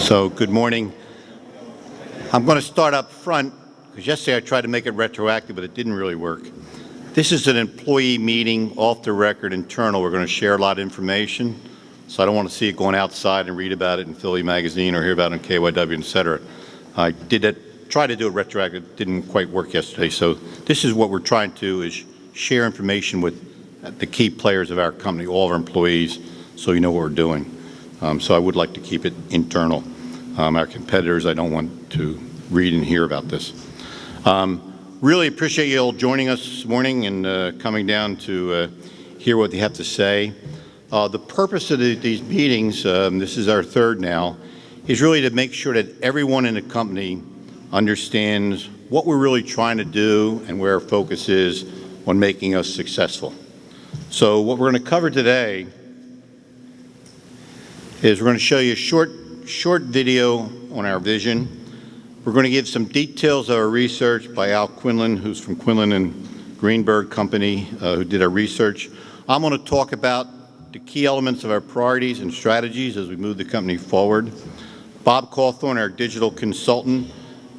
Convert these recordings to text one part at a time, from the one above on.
So good morning. I'm going to start up front because yesterday I tried to make it retroactive, but it didn't really work. This is an employee meeting, off the record, internal. We're going to share a lot of information, so I don't want to see it going outside and read about it in Philly Magazine or hear about it in KYW, et cetera. I try to do it retroactive. It didn't quite work yesterday. So this is what we're trying to do, is share information with the key players of our company, all of our employees, so you know what we're doing. So I would like to keep it internal. Our competitors, I don't want to read and hear about this. Really appreciate you all joining us this morning and coming down to hear what they have to say. The purpose of these meetings, this is our third now, is really to make sure that everyone in the company understands what we're really trying to do and where our focus is on making us successful. So what we're going to cover today is we're going to show you a short video on our vision. We're going to give some details of our research by Al Quinlan, who's from Quinlan and Greenberg Company, who did our research. I'm going to talk about the key elements of our priorities and strategies as we move the company forward. Bob Cawthorn, our digital consultant,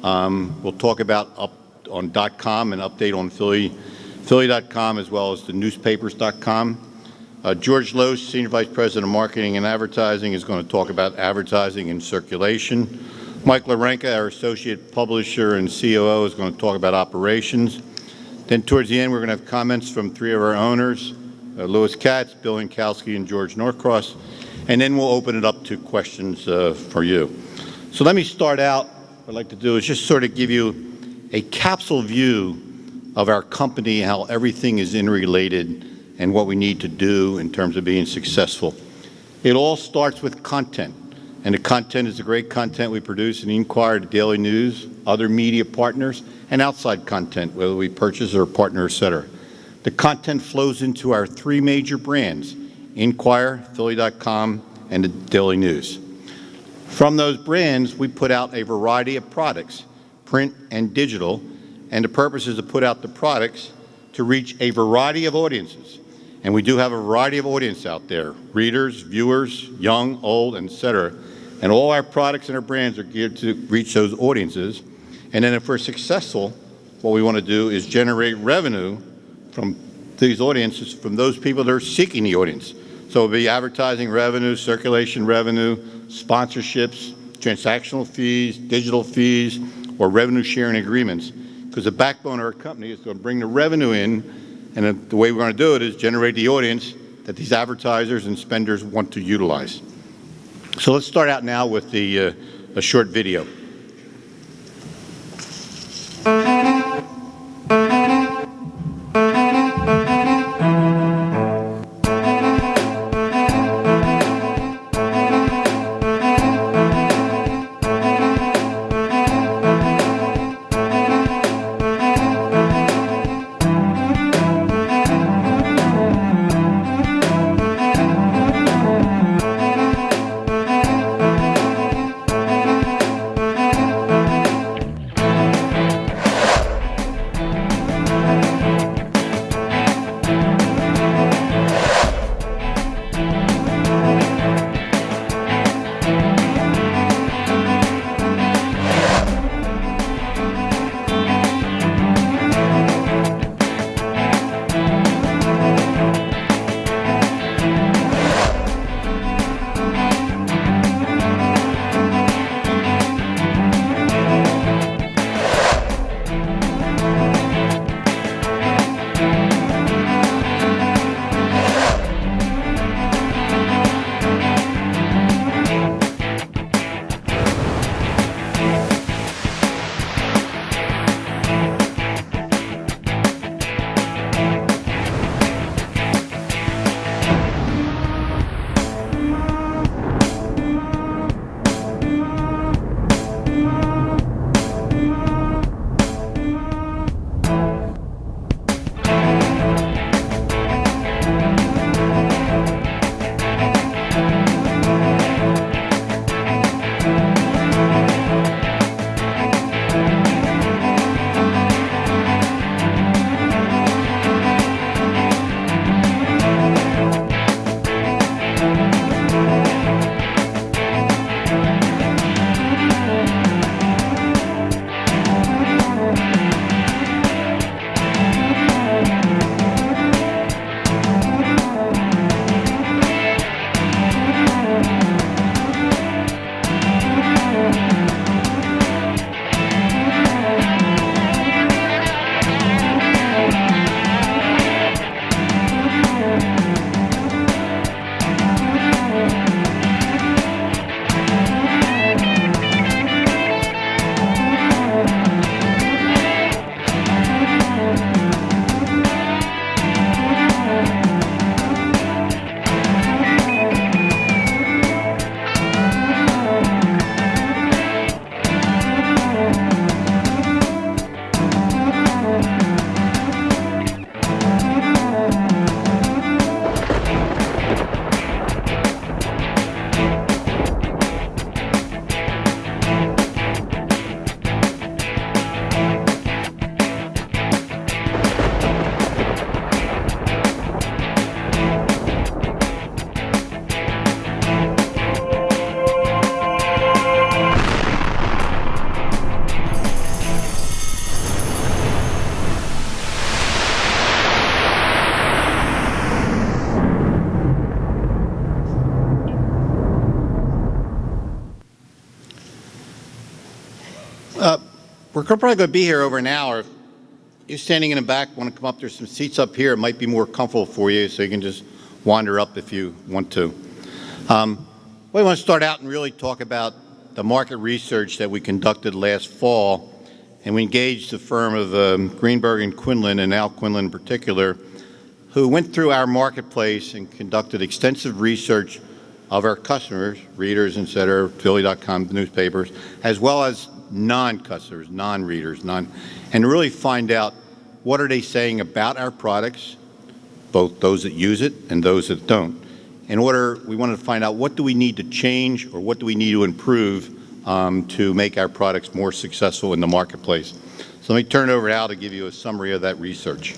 will talk about on .com, an update on Philly.com, as well as the newspapers.com. George Lowe, Senior Vice President of Marketing and Advertising, is going to talk about advertising and circulation. Mike Larenka, our Associate Publisher and COO, is going to talk about operations. Then towards the end, we're going to have comments from three of our owners, Louis Katz, Bill Inkowski, and George Norcross. And then we'll open it up to questions for you. So let me start out. What I'd like to do is just sort of give you a capsule view of our company, how everything is interrelated, and what we need to do in terms of being successful. It all starts with content, and the content is the great content we produce in the Inquirer, the Daily News, other media partners, and outside content, whether we purchase or partner, et cetera. The content flows into our three major brands, Inquirer, Philly.com, and the Daily News. From those brands, we put out a variety of products, print and digital, and the purpose is to put out the products to reach a variety of audiences. And we do have a variety of audience out there, readers, viewers, young, old, et cetera. And all our products and our brands are geared to reach those audiences. And then if we're successful, what we want to do is generate revenue from these audiences, from those people that are seeking the audience. So it'll be advertising revenue, circulation revenue, sponsorships, transactional fees, digital fees, or revenue sharing agreements. Because the backbone of our company is going to bring the revenue in, and the way we're going to do it is generate the audience that these advertisers and spenders want to utilize. So let's start out now with a short video. We're probably going to be here over an hour. If you're standing in the back, want to come up, there's some seats up here. It might be more comfortable for you, so you can just wander up if you want to. We want to start out and really talk about the market research that we conducted last fall, and we engaged the firm of Greenberg and Quinlan, and Al Quinlan in particular, who went through our marketplace and conducted extensive research of our customers, readers, et cetera, Philly.com newspapers, as well as non-customers, non-readers, and really find out what are they saying about our products, both those that use it and those that don't. We wanted to find out what do we need to change or what do we need to improve to make our products more successful in the marketplace. So let me turn it over to Al to give you a summary of that research.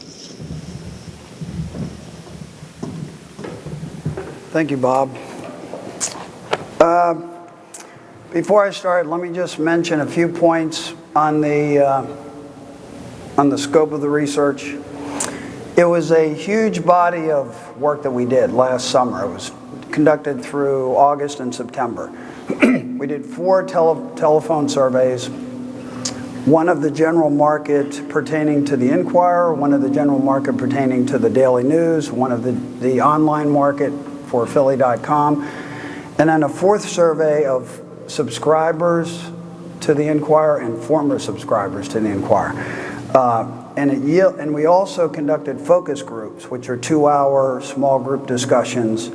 Thank you, Bob. Before I start, let me just mention a few points on the scope of the research. It was a huge body of work that we did last summer. It was conducted through August and September. We did 4 telephone surveys, one of the general market pertaining to the Inquirer, one of the general market pertaining to the Daily News, one of the online market for Philly.com, and then a 4th survey of subscribers to the Inquirer and former subscribers to the Inquirer. And we also conducted focus groups, which are 2-hour small group discussions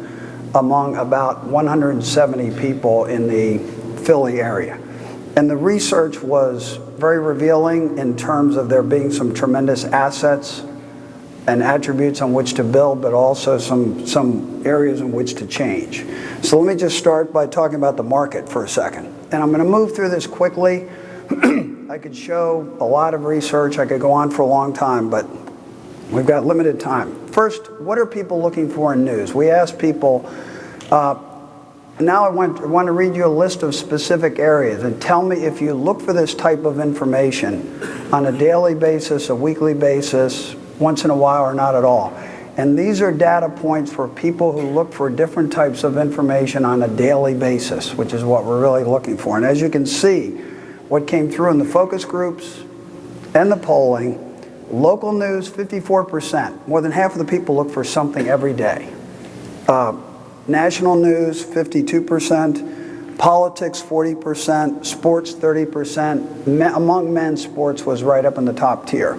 among about 170 people in the Philly area. And the research was very revealing in terms of there being some tremendous assets and attributes on which to build, but also some areas in which to change. So let me just start by talking about the market for a second. And I'm going to move through this quickly. I could show a lot of research. I could go on for a long time, but we've got limited time. First, what are people looking for in news? We asked people, now I want to read you a list of specific areas and tell me if you look for this type of information on a daily basis, a weekly basis, once in a while, or not at all. And these are data points for people who look for different types of information on a daily basis, which is what we're really looking for. And as you can see, what came through in the focus groups and the polling, local news, 54%. More than half of the people look for something every day. National news, 52%. Politics, 40%. Sports, 30%. Among men, sports was right up in the top tier.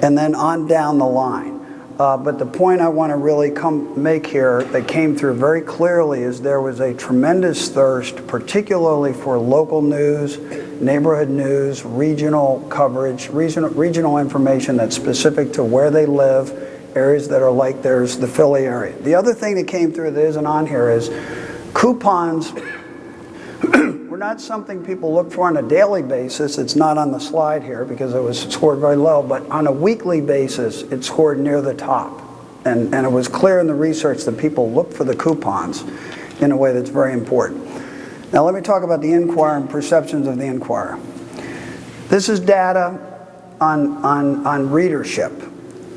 And then on down the line. But the point I want to really make here that came through very clearly is there was a tremendous thirst, particularly for local news, neighborhood news, regional coverage, regional information that's specific to where they live, areas that are like there's the Philly area. The other thing that came through that isn't on here is coupons were not something people look for on a daily basis. It's not on the slide here because it was scored very low, but on a weekly basis, it scored near the top. And it was clear in the research that people look for the coupons in a way that's very important. Now let me talk about the Inquirer and perceptions of the Inquirer. This is data on readership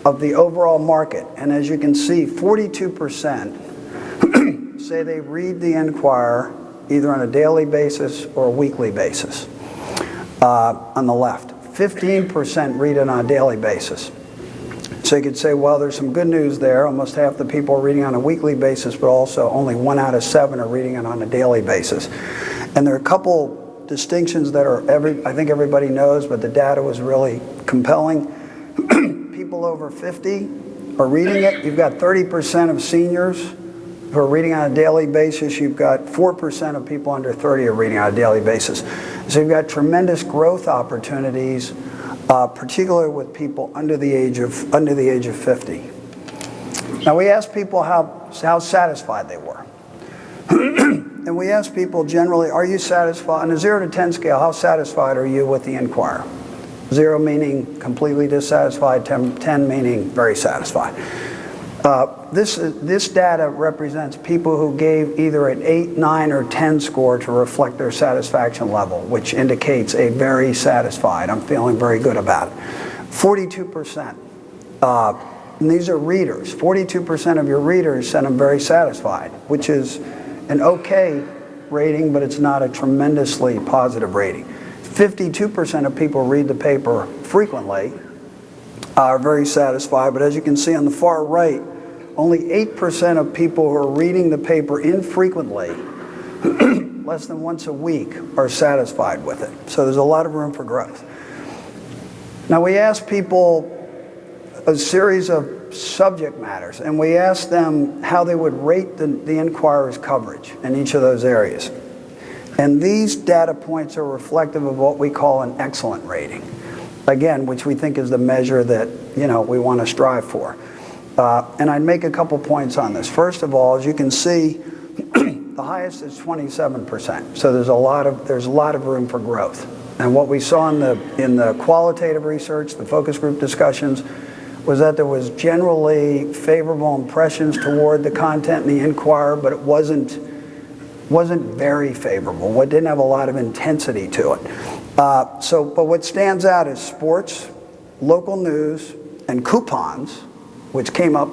of the overall market. And as you can see, 42% say they read the Inquirer either on a daily basis or a weekly basis. On the left, 15% read it on a daily basis. So you could say, well, there's some good news there. Almost half the people are reading on a weekly basis, but also only 1 out of 7 are reading it on a daily basis. And there are a couple distinctions that I think everybody knows, but the data was really compelling. People over 50 are reading it. You've got 30% of seniors who are reading on a daily basis. You've got 4% of people under 30 are reading on a daily basis. So you've got tremendous growth opportunities, particularly with people under the age of 50. Now we asked people how satisfied they were. And we asked people generally, are you satisfied? On a 0 to 10 scale, how satisfied are you with the Inquirer? 0 meaning completely dissatisfied, 10 meaning very satisfied. This data represents people who gave either an 8, 9, or 10 score to reflect their satisfaction level, which indicates a very satisfied. I'm feeling very good about it. 42%. And these are readers. 42% of your readers said I'm very satisfied, which is an okay rating, but it's not a tremendously positive rating. 52% of people read the paper frequently, are very satisfied. But as you can see on the far right, only 8% of people who are reading the paper infrequently, less than once a week, are satisfied with it. So there's a lot of room for growth. Now we asked people a series of subject matters, and we asked them how they would rate the Inquirer's coverage in each of those areas. And these data points are reflective of what we call an excellent rating. Again, which we think is the measure that we want to strive for. And I'd make a couple points on this. First of all, as you can see, the highest is 27%. So there's a lot of room for growth. And what we saw in the qualitative research, the focus group discussions, was that there was generally favorable impressions toward the content in the Inquirer, but it wasn't very favorable. It didn't have a lot of intensity to it. But what stands out is sports, local news, and coupons, which came up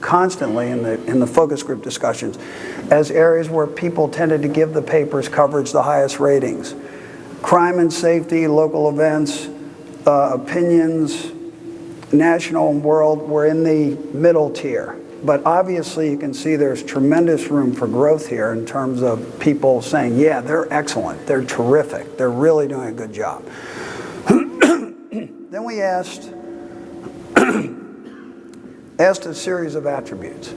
constantly in the focus group discussions as areas where people tended to give the paper's coverage the highest ratings. Crime and safety, local events, opinions, national and world were in the middle tier. But obviously you can see there's tremendous room for growth here in terms of people saying, yeah, they're excellent, they're terrific, they're really doing a good job. Then we asked a series of attributes.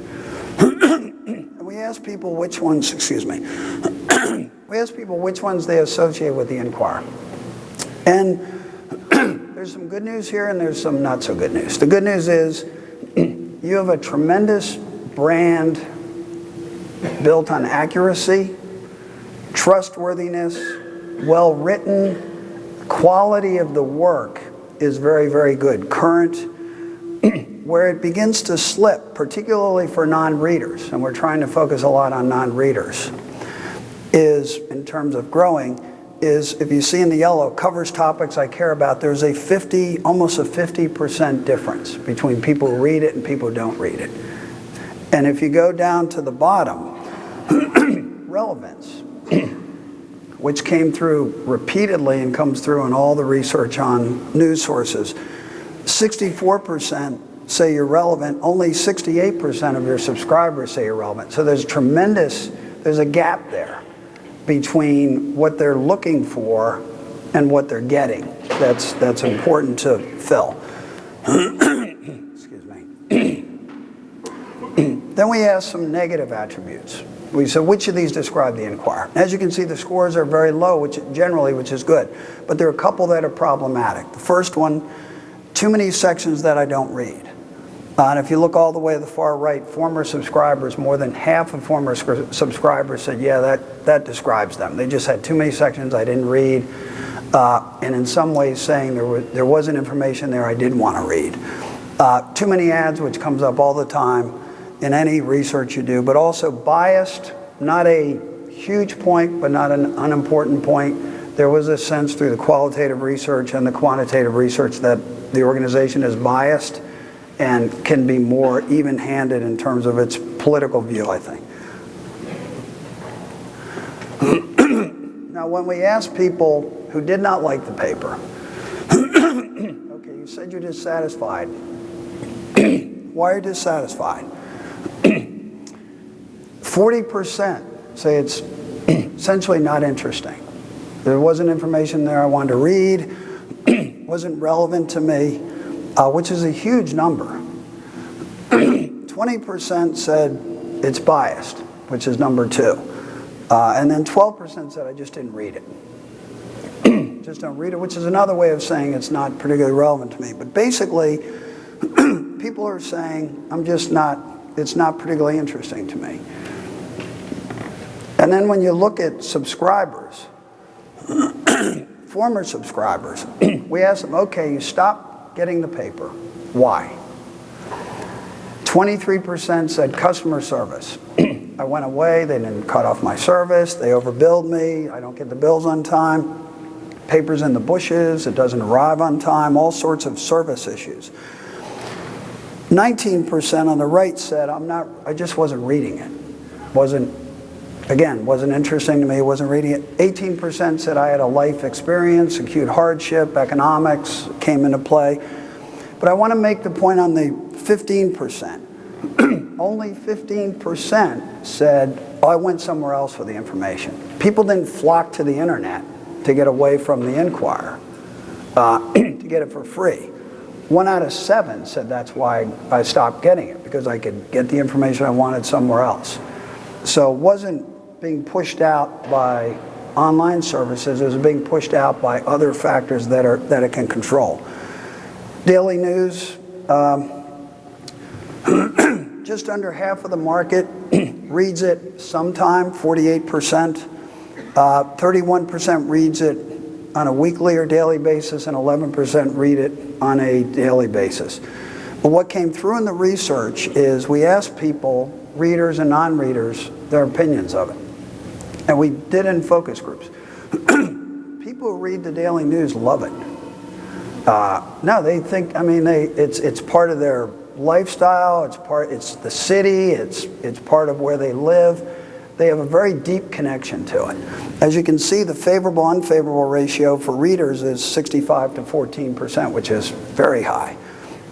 And we asked people which ones, we asked people which ones they associate with the Inquirer. And there's some good news here and there's some not so good news. The good news is you have a tremendous brand built on accuracy, trustworthiness, well written, quality of the work is very, very good. Current. Where it begins to slip, particularly for non-readers, and we're trying to focus a lot on non-readers, is, in terms of growing, is if you see in the yellow, covers topics I care about, there's almost a 50% difference between people who read it and people who don't read it. And if you go down to the bottom, relevance, which came through repeatedly and comes through in all the research on news sources, 64% say you're relevant, only 68% of your subscribers say you're relevant. So there's a gap there between what they're looking for and what they're getting. That's important to fill. Excuse me. Then we asked some negative attributes. We said, which of these describe the Inquirer? As you can see, the scores are very low, which is good. But there are a couple that are problematic. The first one, too many sections that I don't read. And if you look all the way to the far right, former subscribers, more than half of former subscribers said, yeah, that describes them. They just had too many sections I didn't read, and in some ways saying there wasn't information there I did want to read. Too many ads, which comes up all the time in any research you do, but also biased, not a huge point, but not an unimportant point. There was a sense through the qualitative research and the quantitative research that the organization is biased and can be more even-handed in terms of its political view, I think. Now, when we asked people who did not like the paper, okay, you said you're dissatisfied. Why are you dissatisfied? 40% say it's essentially not interesting. There wasn't information there I wanted to read, wasn't relevant to me, which is a huge number. 20% said it's biased, which is number 2. And then 12% said I just didn't read it. Just don't read it, which is another way of saying it's not particularly relevant to me. But basically, people are saying it's not particularly interesting to me. And then when you look at subscribers, former subscribers, we asked them, okay, you stopped getting the paper. Why? 23% said customer service. I went away, they didn't cut off my service, they overbilled me, I don't get the bills on time, paper's in the bushes, it doesn't arrive on time, all sorts of service issues. 19% on the right said I just wasn't reading it. Again, wasn't interesting to me, wasn't reading it. 18% said I had a life experience, acute hardship, economics came into play. But I want to make the point on the 15%. Only 15% said, oh, I went somewhere else for the information. People didn't flock to the internet to get away from the Inquirer, to get it for free. 1 out of 7 said that's why I stopped getting it, because I could get the information I wanted somewhere else. So it wasn't being pushed out by online services, it was being pushed out by other factors that it can control. Daily news, just under half of the market reads it sometime, 48%. 31% reads it on a weekly or daily basis, and 11% read it on a daily basis. But what came through in the research is we asked people, readers and non-readers, their opinions of it. And we did in focus groups. People who read the daily news love it. No, they think, I mean, it's part of their lifestyle, it's the city, it's part of where they live. They have a very deep connection to it. As you can see, the favorable-unfavorable ratio for readers is 65 to 14%, which is very high.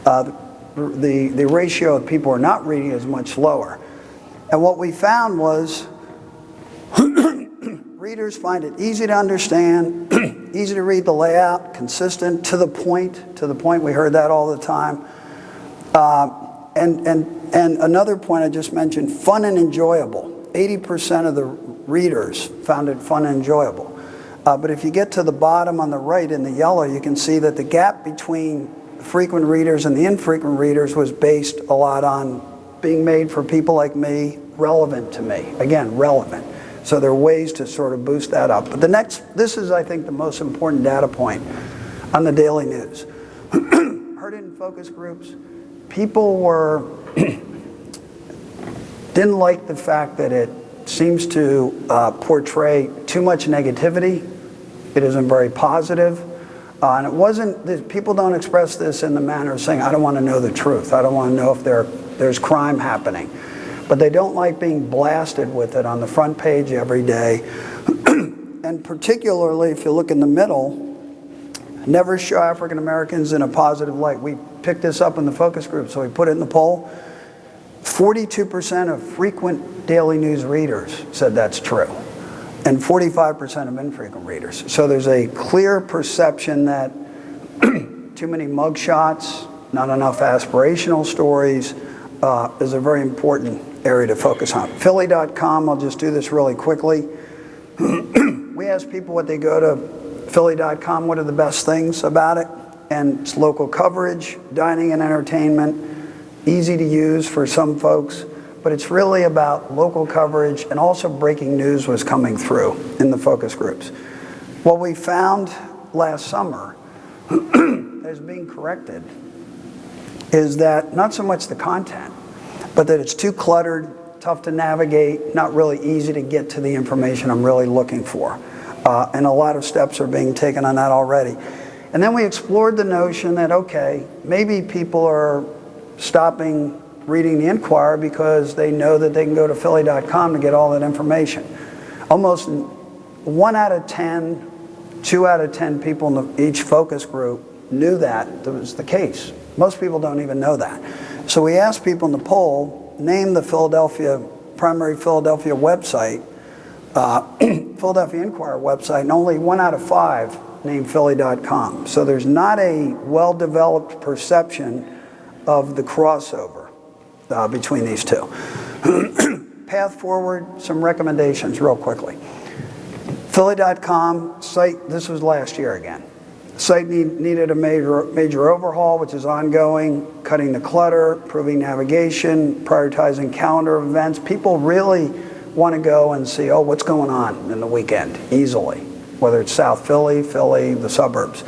The ratio of people who are not reading is much lower. And what we found was readers find it easy to understand, easy to read the layout, consistent, to the point. We heard that all the time. And another point I just mentioned, fun and enjoyable. 80% of the readers found it fun and enjoyable. But if you get to the bottom on the right in the yellow, you can see that the gap between frequent readers and the infrequent readers was based a lot on being made for people like me, relevant to me. Again, relevant. So there are ways to sort of boost that up. But this is, I think, the most important data point on the daily news. Heard it in focus groups. People didn't like the fact that it seems to portray too much negativity. It isn't very positive. And it wasn't, people don't express this in the manner of saying, I don't want to know the truth. I don't want to know if there's crime happening. But they don't like being blasted with it on the front page every day. And particularly, if you look in the middle, never show African Americans in a positive light. We picked this up in the focus group, so we put it in the poll. 42% of frequent daily news readers said that's true, and 45% of infrequent readers. So there's a clear perception that too many mugshots, not enough aspirational stories is a very important area to focus on. Philly.com, I'll just do this really quickly. We ask people what they go to Philly.com, what are the best things about it? And it's local coverage, dining and entertainment, easy to use for some folks, but it's really about local coverage, and also breaking news was coming through in the focus groups. What we found last summer that is being corrected is that not so much the content, but that it's too cluttered, tough to navigate, not really easy to get to the information I'm really looking for. And a lot of steps are being taken on that already. And then we explored the notion that, okay, maybe people are stopping reading the Inquirer because they know that they can go to Philly.com to get all that information. Almost 1 out of 10, 2 out of 10 people in each focus group knew that was the case. Most people don't even know that. So we asked people in the poll, name the primary Philadelphia website, Philadelphia Inquirer website, and only 1 out of 5 named Philly.com. So there's not a well-developed perception of the crossover between these two. Path forward, some recommendations real quickly. Philly.com site, this was last year again. Site needed a major overhaul, which is ongoing, cutting the clutter, improving navigation, prioritizing calendar events. People really want to go and see, oh, what's going on in the weekend, easily, whether it's South Philly, the suburbs.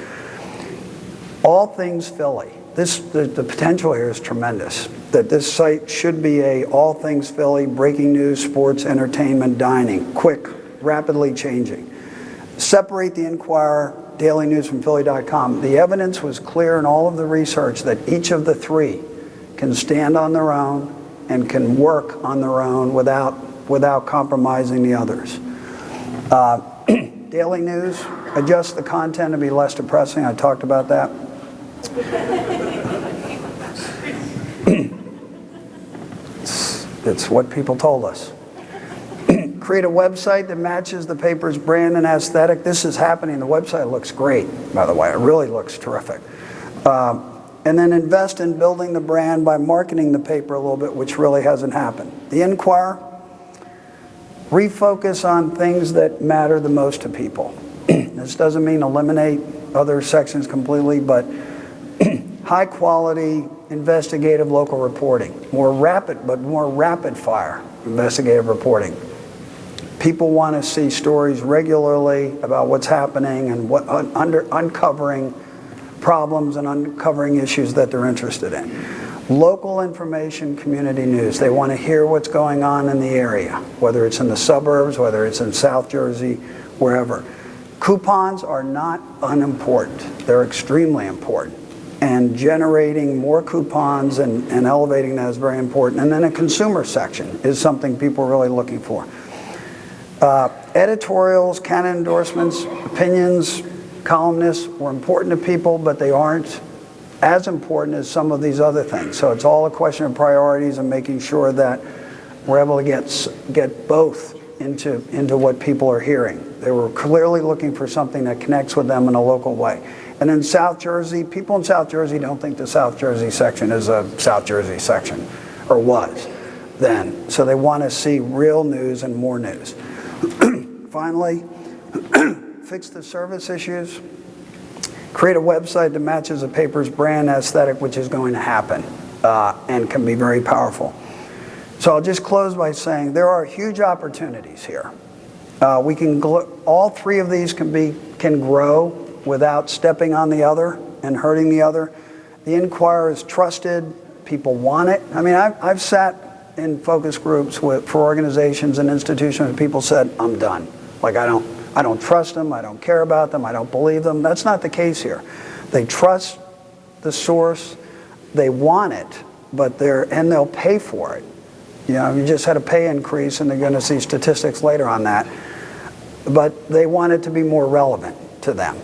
All things Philly. The potential here is tremendous, that this site should be a all things Philly, breaking news, sports, entertainment, dining, quick, rapidly changing. Separate the Inquirer, daily news from Philly.com. The evidence was clear in all of the research that each of the three can stand on their own and can work on their own without without compromising the others. Daily news, adjust the content to be less depressing. I talked about that. It's what people told us. Create a website that matches the paper's brand and aesthetic. This is happening. The website looks great, by the way. It really looks terrific. And then invest in building the brand by marketing the paper a little bit, which really hasn't happened. The Inquirer, refocus on things that matter the most to people. This doesn't mean eliminate other sections completely, but high quality investigative local reporting, more rapid fire investigative reporting. People want to see stories regularly about what's happening and uncovering problems and uncovering issues that they're interested in. Local information, community news. They want to hear what's going on in the area, whether it's in the suburbs, whether it's in South Jersey, wherever. Coupons are not unimportant. They're extremely important. And generating more coupons and elevating that is very important. And then a consumer section is something people are really looking for. Editorials, candidate endorsements, opinions, columnists were important to people, but they aren't as important as some of these other things. So it's all a question of priorities and making sure that we're able to get both into what people are hearing. They were clearly looking for something that connects with them in a local way. And in South Jersey, people in South Jersey don't think the South Jersey section is a South Jersey section, or was then. So they want to see real news and more news. Finally, fix the service issues. Create a website that matches a paper's brand aesthetic, which is going to happen and can be very powerful. So I'll just close by saying there are huge opportunities here. All three of these can grow without stepping on the other and hurting the other. The Inquirer is trusted. People want it. I mean, I've sat in focus groups for organizations and institutions and people said, I'm done. Like, I don't trust them. I don't care about them. I don't believe them. That's not the case here. They trust the source. They want it, and they'll pay for it. You know, you just had a pay increase, and they're going to see statistics later on that. But they want it to be more relevant to them.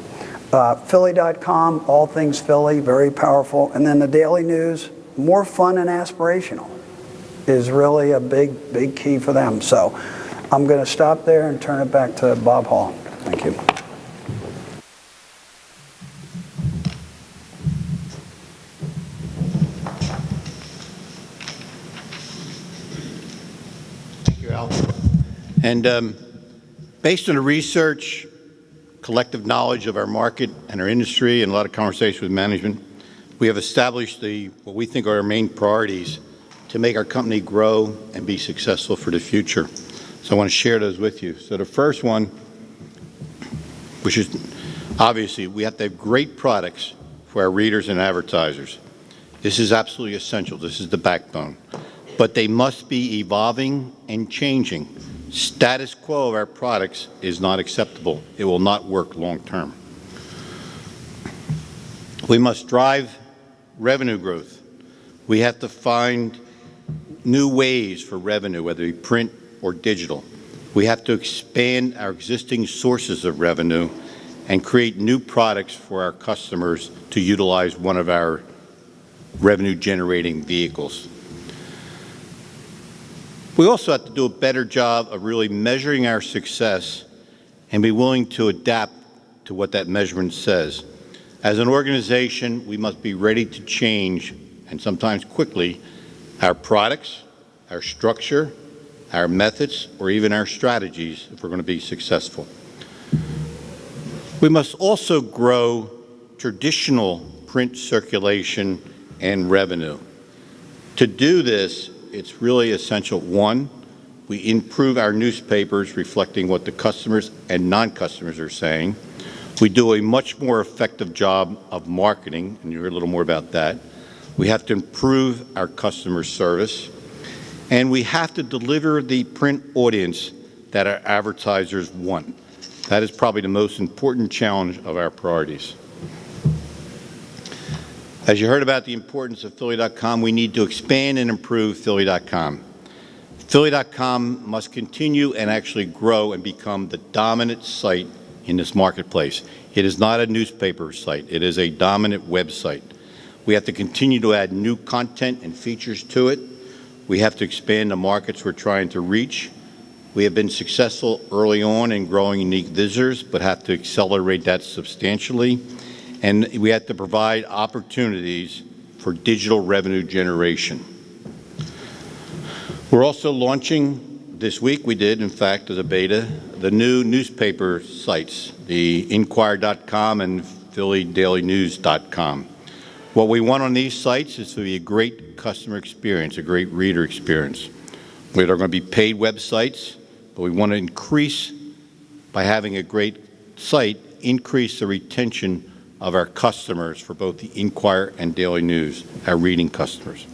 Philly.com, all things Philly, very powerful. And then the daily news, more fun and aspirational, is really a big key for them. So I'm going to stop there and turn it back to Bob Hall. Thank you. Thank you, Al. And based on the research, collective knowledge of our market and our industry, and a lot of conversation with management, we have established what we think are our main priorities to make our company grow and be successful for the future. So I want to share those with you. So the first one, which is obviously we have to have great products for our readers and advertisers. This is absolutely essential. This is the backbone. But they must be evolving and changing. Status quo of our products is not acceptable. It will not work long term. We must drive revenue growth. We have to find new ways for revenue, whether it be print or digital. We have to expand our existing sources of revenue and create new products for our customers to utilize one of our revenue-generating vehicles. We also have to do a better job of really measuring our success and be willing to adapt to what that measurement says. As an organization, we must be ready to change, and sometimes quickly, our products, our structure, our methods, or even our strategies if we're going to be successful. We must also grow traditional print circulation and revenue. To do this, it's really essential. One, we improve our newspapers reflecting what the customers and non-customers are saying. We do a much more effective job of marketing, and you'll hear a little more about that. We have to improve our customer service, and we have to deliver the print audience that our advertisers want. That is probably the most important challenge of our priorities. As you heard about the importance of Philly.com, we need to expand and improve Philly.com. Philly.com must continue and actually grow and become the dominant site in this marketplace. It is not a newspaper site. It is a dominant website. We have to continue to add new content and features to it. We have to expand the markets we're trying to reach. We have been successful early on in growing unique visitors, but have to accelerate that substantially. And we have to provide opportunities for digital revenue generation. We're also launching this week, we did, in fact, as a beta, the new newspaper sites, the Inquirer.com and PhillyDailyNews.com. What we want on these sites is to be a great customer experience, a great reader experience. They're going to be paid websites, but we want to increase, by having a great site, increase the retention of our customers for both the Inquirer and Daily News, our reading customers.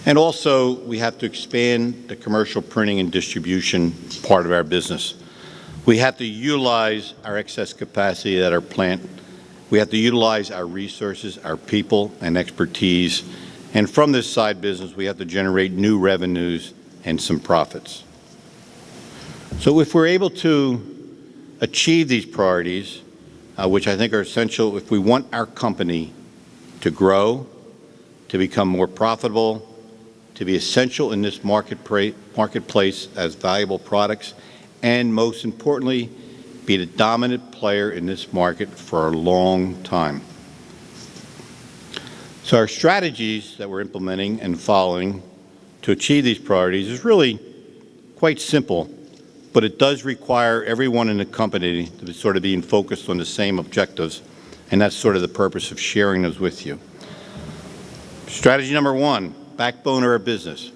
And also, we have to expand the commercial printing and distribution part of our business. We have to utilize our excess capacity at our plant. We have to utilize our resources, our people, and expertise. And from this side business, we have to generate new revenues and some profits. So if we're able to achieve these priorities, which I think are essential if we want our company to grow, to become more profitable, to be essential in this marketplace as valuable products, and most importantly, be the dominant player in this market for a long time. So our strategies that we're implementing and following to achieve these priorities is really quite simple, but it does require everyone in the company to be sort of being focused on the same objectives, and that's sort of the purpose of sharing those with you. Strategy number one, backbone of our business,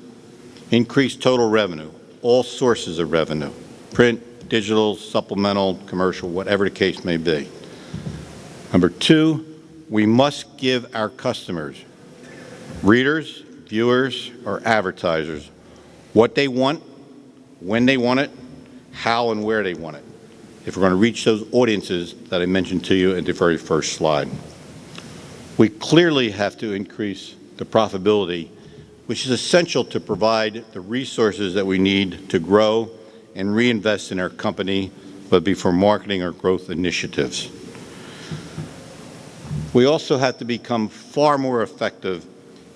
increase total revenue, all sources of revenue, print, digital, supplemental, commercial, whatever the case may be. Number two, we must give our customers, readers, viewers, or advertisers, what they want, when they want it, how and where they want it, if we're going to reach those audiences that I mentioned to you at the very first slide. We clearly have to increase the profitability, which is essential to provide the resources that we need to grow and reinvest in our company, whether it be for marketing or growth initiatives. We also have to become far more effective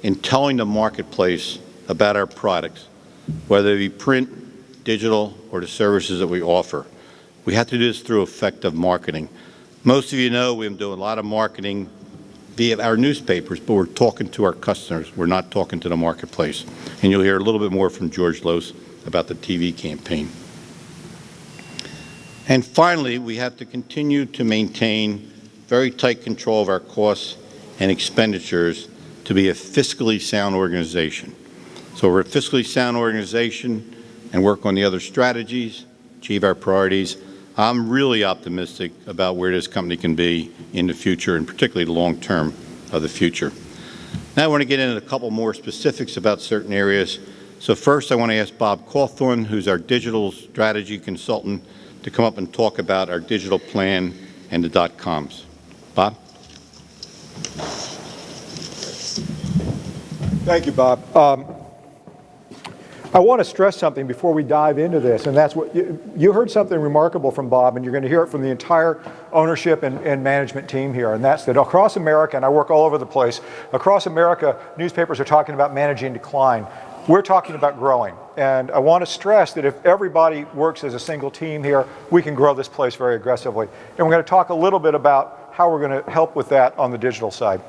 in telling the marketplace about our products, whether it be print, digital, or the services that we offer. We have to do this through effective marketing. Most of you know we've been doing a lot of marketing via our newspapers, but we're talking to our customers. We're not talking to the marketplace. And you'll hear a little bit more from George Lose about the TV campaign. And finally, we have to continue to maintain very tight control of our costs and expenditures to be a fiscally sound organization. So we're a fiscally sound organization and work on the other strategies, achieve our priorities. I'm really optimistic about where this company can be in the future, and particularly the long term of the future. Now I want to get into a couple more specifics about certain areas. So first I want to ask Bob Cawthorn, who's our digital strategy consultant, to come up and talk about our digital plan and the .coms. Bob? Thank you, Bob. I want to stress something before we dive into this, and that's what you heard something remarkable from Bob, and you're going to hear it from the entire ownership and management team here, and that's that across America, and I work all over the place, across America, newspapers are talking about managing decline. We're talking about growing, and I want to stress that if everybody works as a single team here, we can grow this place very aggressively. And we're going to talk a little bit about how we're going to help with that on the digital side.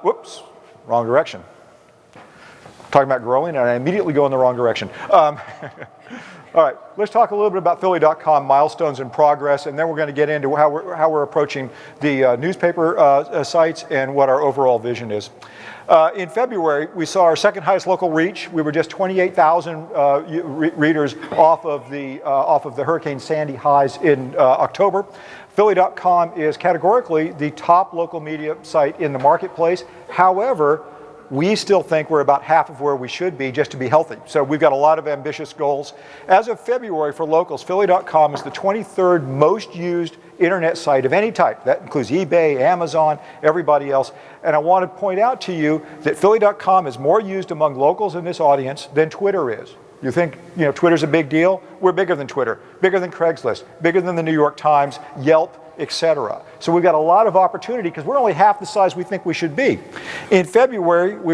Whoops, wrong direction. Talking about growing, and I immediately go in the wrong direction. All right, let's talk a little bit about Philly.com milestones and progress, and then we're going to get into how we're approaching the newspaper sites and what our overall vision is. In February, we saw our second highest local reach. We were just 28,000 readers off of the Hurricane Sandy highs in October. Philly.com is categorically the top local media site in the marketplace. However, we still think we're about half of where we should be just to be healthy. So we've got a lot of ambitious goals. As of February for locals, Philly.com is the 23rd most used internet site of any type. That includes eBay, Amazon, everybody else. And I want to point out to you that Philly.com is more used among locals in this audience than Twitter is. You think, Twitter's a big deal? We're bigger than Twitter, bigger than Craigslist, bigger than the New York Times, Yelp, etc. So we've got a lot of opportunity because we're only half the size we think we should be. In February, we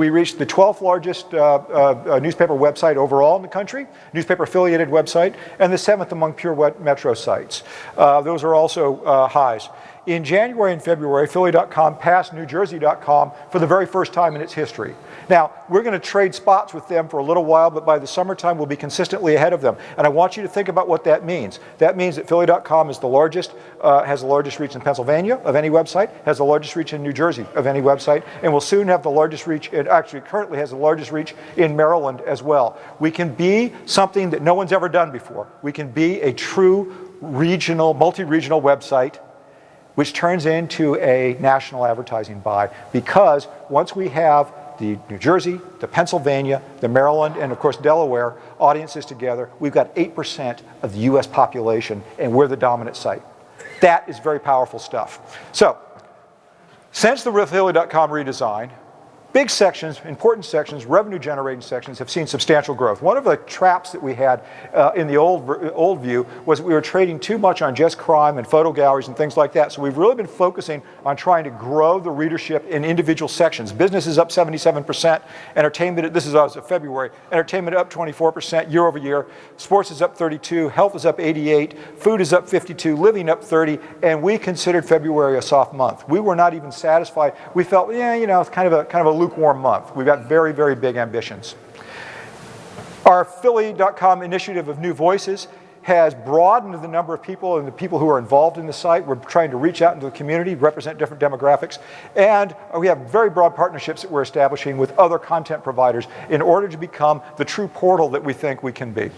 reached the 12th largest newspaper website overall in the country, newspaper affiliated website, and the 7th among pure metro sites. Those are also highs. In January and February, Philly.com passed NewJersey.com for the very first time in its history. Now, we're going to trade spots with them for a little while, but by the summertime, we'll be consistently ahead of them. And I want you to think about what that means. That means that Philly.com is the largest, has the largest reach in Pennsylvania of any website, has the largest reach in New Jersey of any website, and will soon have the largest reach, it actually currently has the largest reach in Maryland as well. We can be something that no one's ever done before. We can be a true regional, multi-regional website which turns into a national advertising buy, because once we have the New Jersey, the Pennsylvania, the Maryland, and of course Delaware audiences together, we've got 8% of the US population, and we're the dominant site. That is very powerful stuff. So, since the Philly.com redesign, big sections, important sections, revenue generating sections have seen substantial growth. One of the traps that we had in the old view was we were trading too much on just crime and photo galleries and things like that. So we've really been focusing on trying to grow the readership in individual sections. Business is up 77%, entertainment, this is as of February, entertainment up 24% year over year, sports is up 32%, health is up 88%, food is up 52%, living up 30%, and we considered February a soft month. We were not even satisfied. We felt, it's kind of a lukewarm month. We've got very, very big ambitions. Our Philly.com initiative of New Voices has broadened the number of people and the people who are involved in the site. We're trying to reach out into the community, represent different demographics, and we have very broad partnerships that we're establishing with other content providers in order to become the true portal that we think we can be.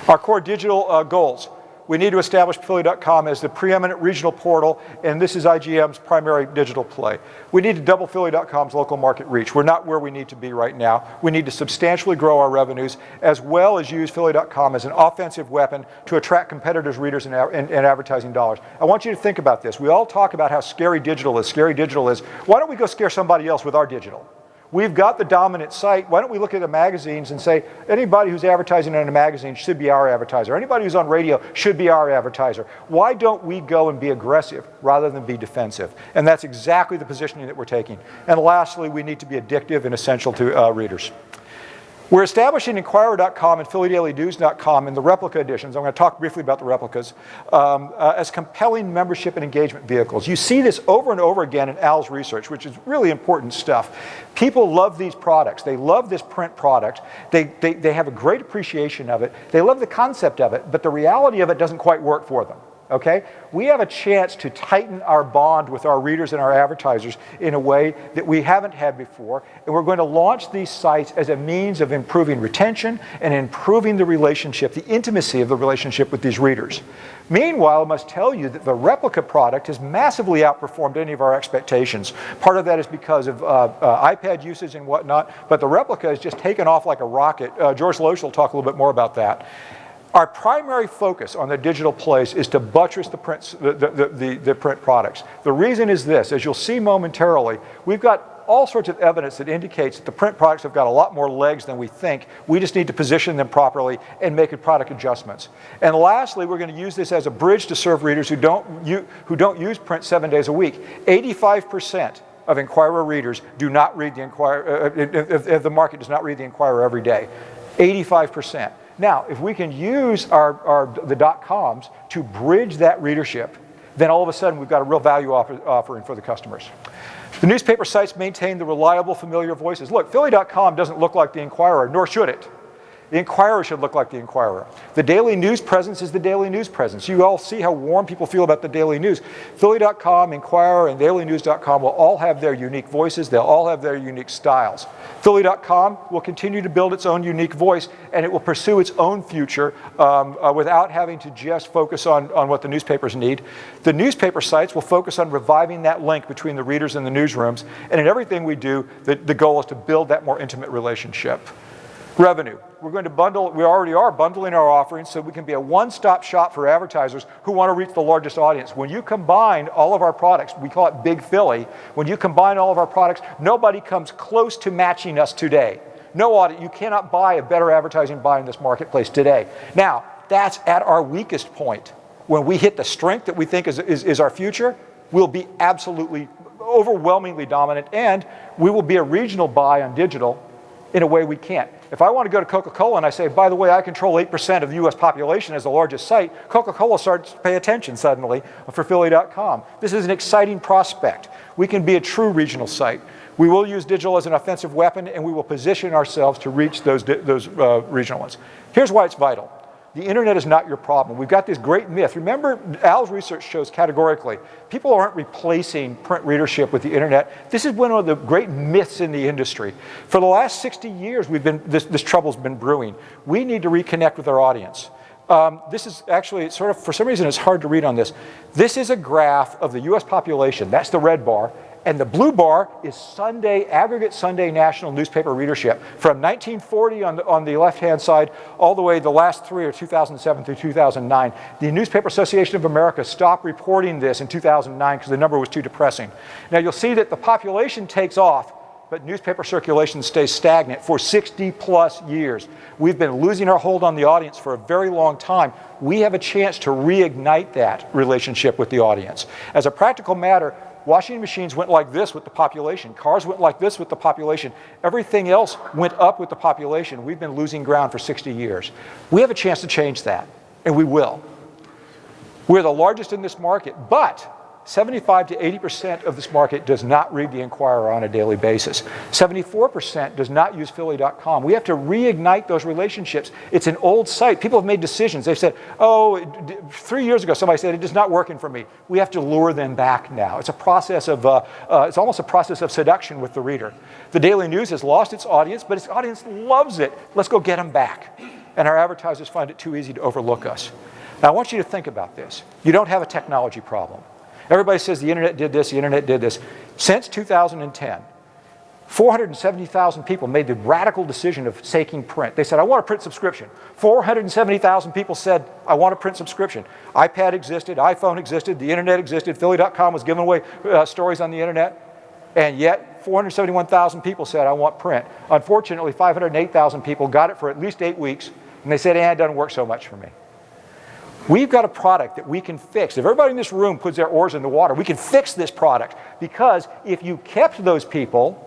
Our core digital goals. We need to establish Philly.com as the preeminent regional portal, and this is IGM's primary digital play. We need to double Philly.com's local market reach. We're not where we need to be right now. We need to substantially grow our revenues, as well as use Philly.com as an offensive weapon to attract competitors, readers, and advertising dollars. I want you to think about this. We all talk about how scary digital is. Why don't we go scare somebody else with our digital? We've got the dominant site. Why don't we look at the magazines and say, anybody who's advertising in a magazine should be our advertiser. Anybody who's on radio should be our advertiser. Why don't we go and be aggressive rather than be defensive? And that's exactly the positioning that we're taking. And lastly, we need to be addictive and essential to readers. We're establishing Inquirer.com and PhillyDailyNews.com in the replica editions. I'm going to talk briefly about the replicas as compelling membership and engagement vehicles. You see this over and over again in Al's research, which is really important stuff. People love these products. They love this print product. They have a great appreciation of it. They love the concept of it, but the reality of it doesn't quite work for them. Okay? We have a chance to tighten our bond with our readers and our advertisers in a way that we haven't had before, and we're going to launch these sites as a means of improving retention and improving the relationship, the intimacy of the relationship with these readers. Meanwhile, I must tell you that the replica product has massively outperformed any of our expectations. Part of that is because of iPad usage and whatnot, but the replica has just taken off like a rocket. George Loesch will talk a little bit more about that. Our primary focus on the digital place is to buttress the print products. The reason is this: as you'll see momentarily, we've got all sorts of evidence that indicates that the print products have got a lot more legs than we think. We just need to position them properly and make product adjustments. And lastly, we're going to use this as a bridge to serve readers who don't use print 7 days a week. 85% of Inquirer readers do not read the Inquirer, if the market does not read the Inquirer every day. 85%. Now, if we can use the .coms to bridge that readership, then all of a sudden we've got a real value offering for the customers. The newspaper sites maintain the reliable, familiar voices. Look, Philly.com doesn't look like the Inquirer, nor should it. The Inquirer should look like the Inquirer. The daily news presence is the daily news presence. You all see how warm people feel about the daily news. Philly.com, Inquirer, and dailynews.com will all have their unique voices. They'll all have their unique styles. Philly.com will continue to build its own unique voice, and it will pursue its own future without having to just focus on what the newspapers need. The newspaper sites will focus on reviving that link between the readers and the newsrooms, and in everything we do, the goal is to build that more intimate relationship. Revenue. We're going to bundle, we already are bundling our offerings so we can be a one-stop shop for advertisers who want to reach the largest audience. When you combine all of our products, we call it Big Philly, when you combine all of our products, nobody comes close to matching us today. No audit, you cannot buy a better advertising buy in this marketplace today. Now, that's at our weakest point. When we hit the strength that we think is our future, we'll be absolutely, overwhelmingly dominant, and we will be a regional buy on digital in a way we can't. If I want to go to Coca-Cola and I say, by the way, I control 8% of the US population as the largest site, Coca-Cola starts to pay attention suddenly for Philly.com. This is an exciting prospect. We can be a true regional site. We will use digital as an offensive weapon, and we will position ourselves to reach those regional ones. Here's why it's vital. The internet is not your problem. We've got this great myth. Remember, Al's research shows categorically, people aren't replacing print readership with the internet. This is one of the great myths in the industry. For the last 60 years, this trouble's been brewing. We need to reconnect with our audience. This is actually sort of, for some reason, it's hard to read on this. This is a graph of the US population. That's the red bar. And the blue bar is aggregate Sunday national newspaper readership from 1940 on the left-hand side all the way, the last three are 2007 through 2009. The Newspaper Association of America stopped reporting this in 2009 because the number was too depressing. Now you'll see that the population takes off, but newspaper circulation stays stagnant for 60 plus years. We've been losing our hold on the audience for a very long time. We have a chance to reignite that relationship with the audience. As a practical matter, washing machines went like this with the population. Cars went like this with the population. Everything else went up with the population. We've been losing ground for 60 years. We have a chance to change that, and we will. We're the largest in this market, but 75 to 80% of this market does not read the Inquirer on a daily basis. 74% does not use Philly.com. We have to reignite those relationships. It's an old site. People have made decisions. They've said, oh, 3 years ago somebody said, it is not working for me. We have to lure them back now. It's a process of, it's almost a process of seduction with the reader. The Daily News has lost its audience, but its audience loves it. Let's go get them back. And our advertisers find it too easy to overlook us. Now I want you to think about this. You don't have a technology problem. Everybody says the internet did this, the internet did this. Since 2010, 470,000 people made the radical decision of taking print. They said, I want a print subscription. 470,000 people said, I want a print subscription. iPad existed, iPhone existed, the internet existed, Philly.com was giving away stories on the internet, and yet 471,000 people said, I want print. Unfortunately, 508,000 people got it for at least 8 weeks, and they said, it doesn't work so much for me. We've got a product that we can fix. If everybody in this room puts their oars in the water, we can fix this product, because if you kept those people,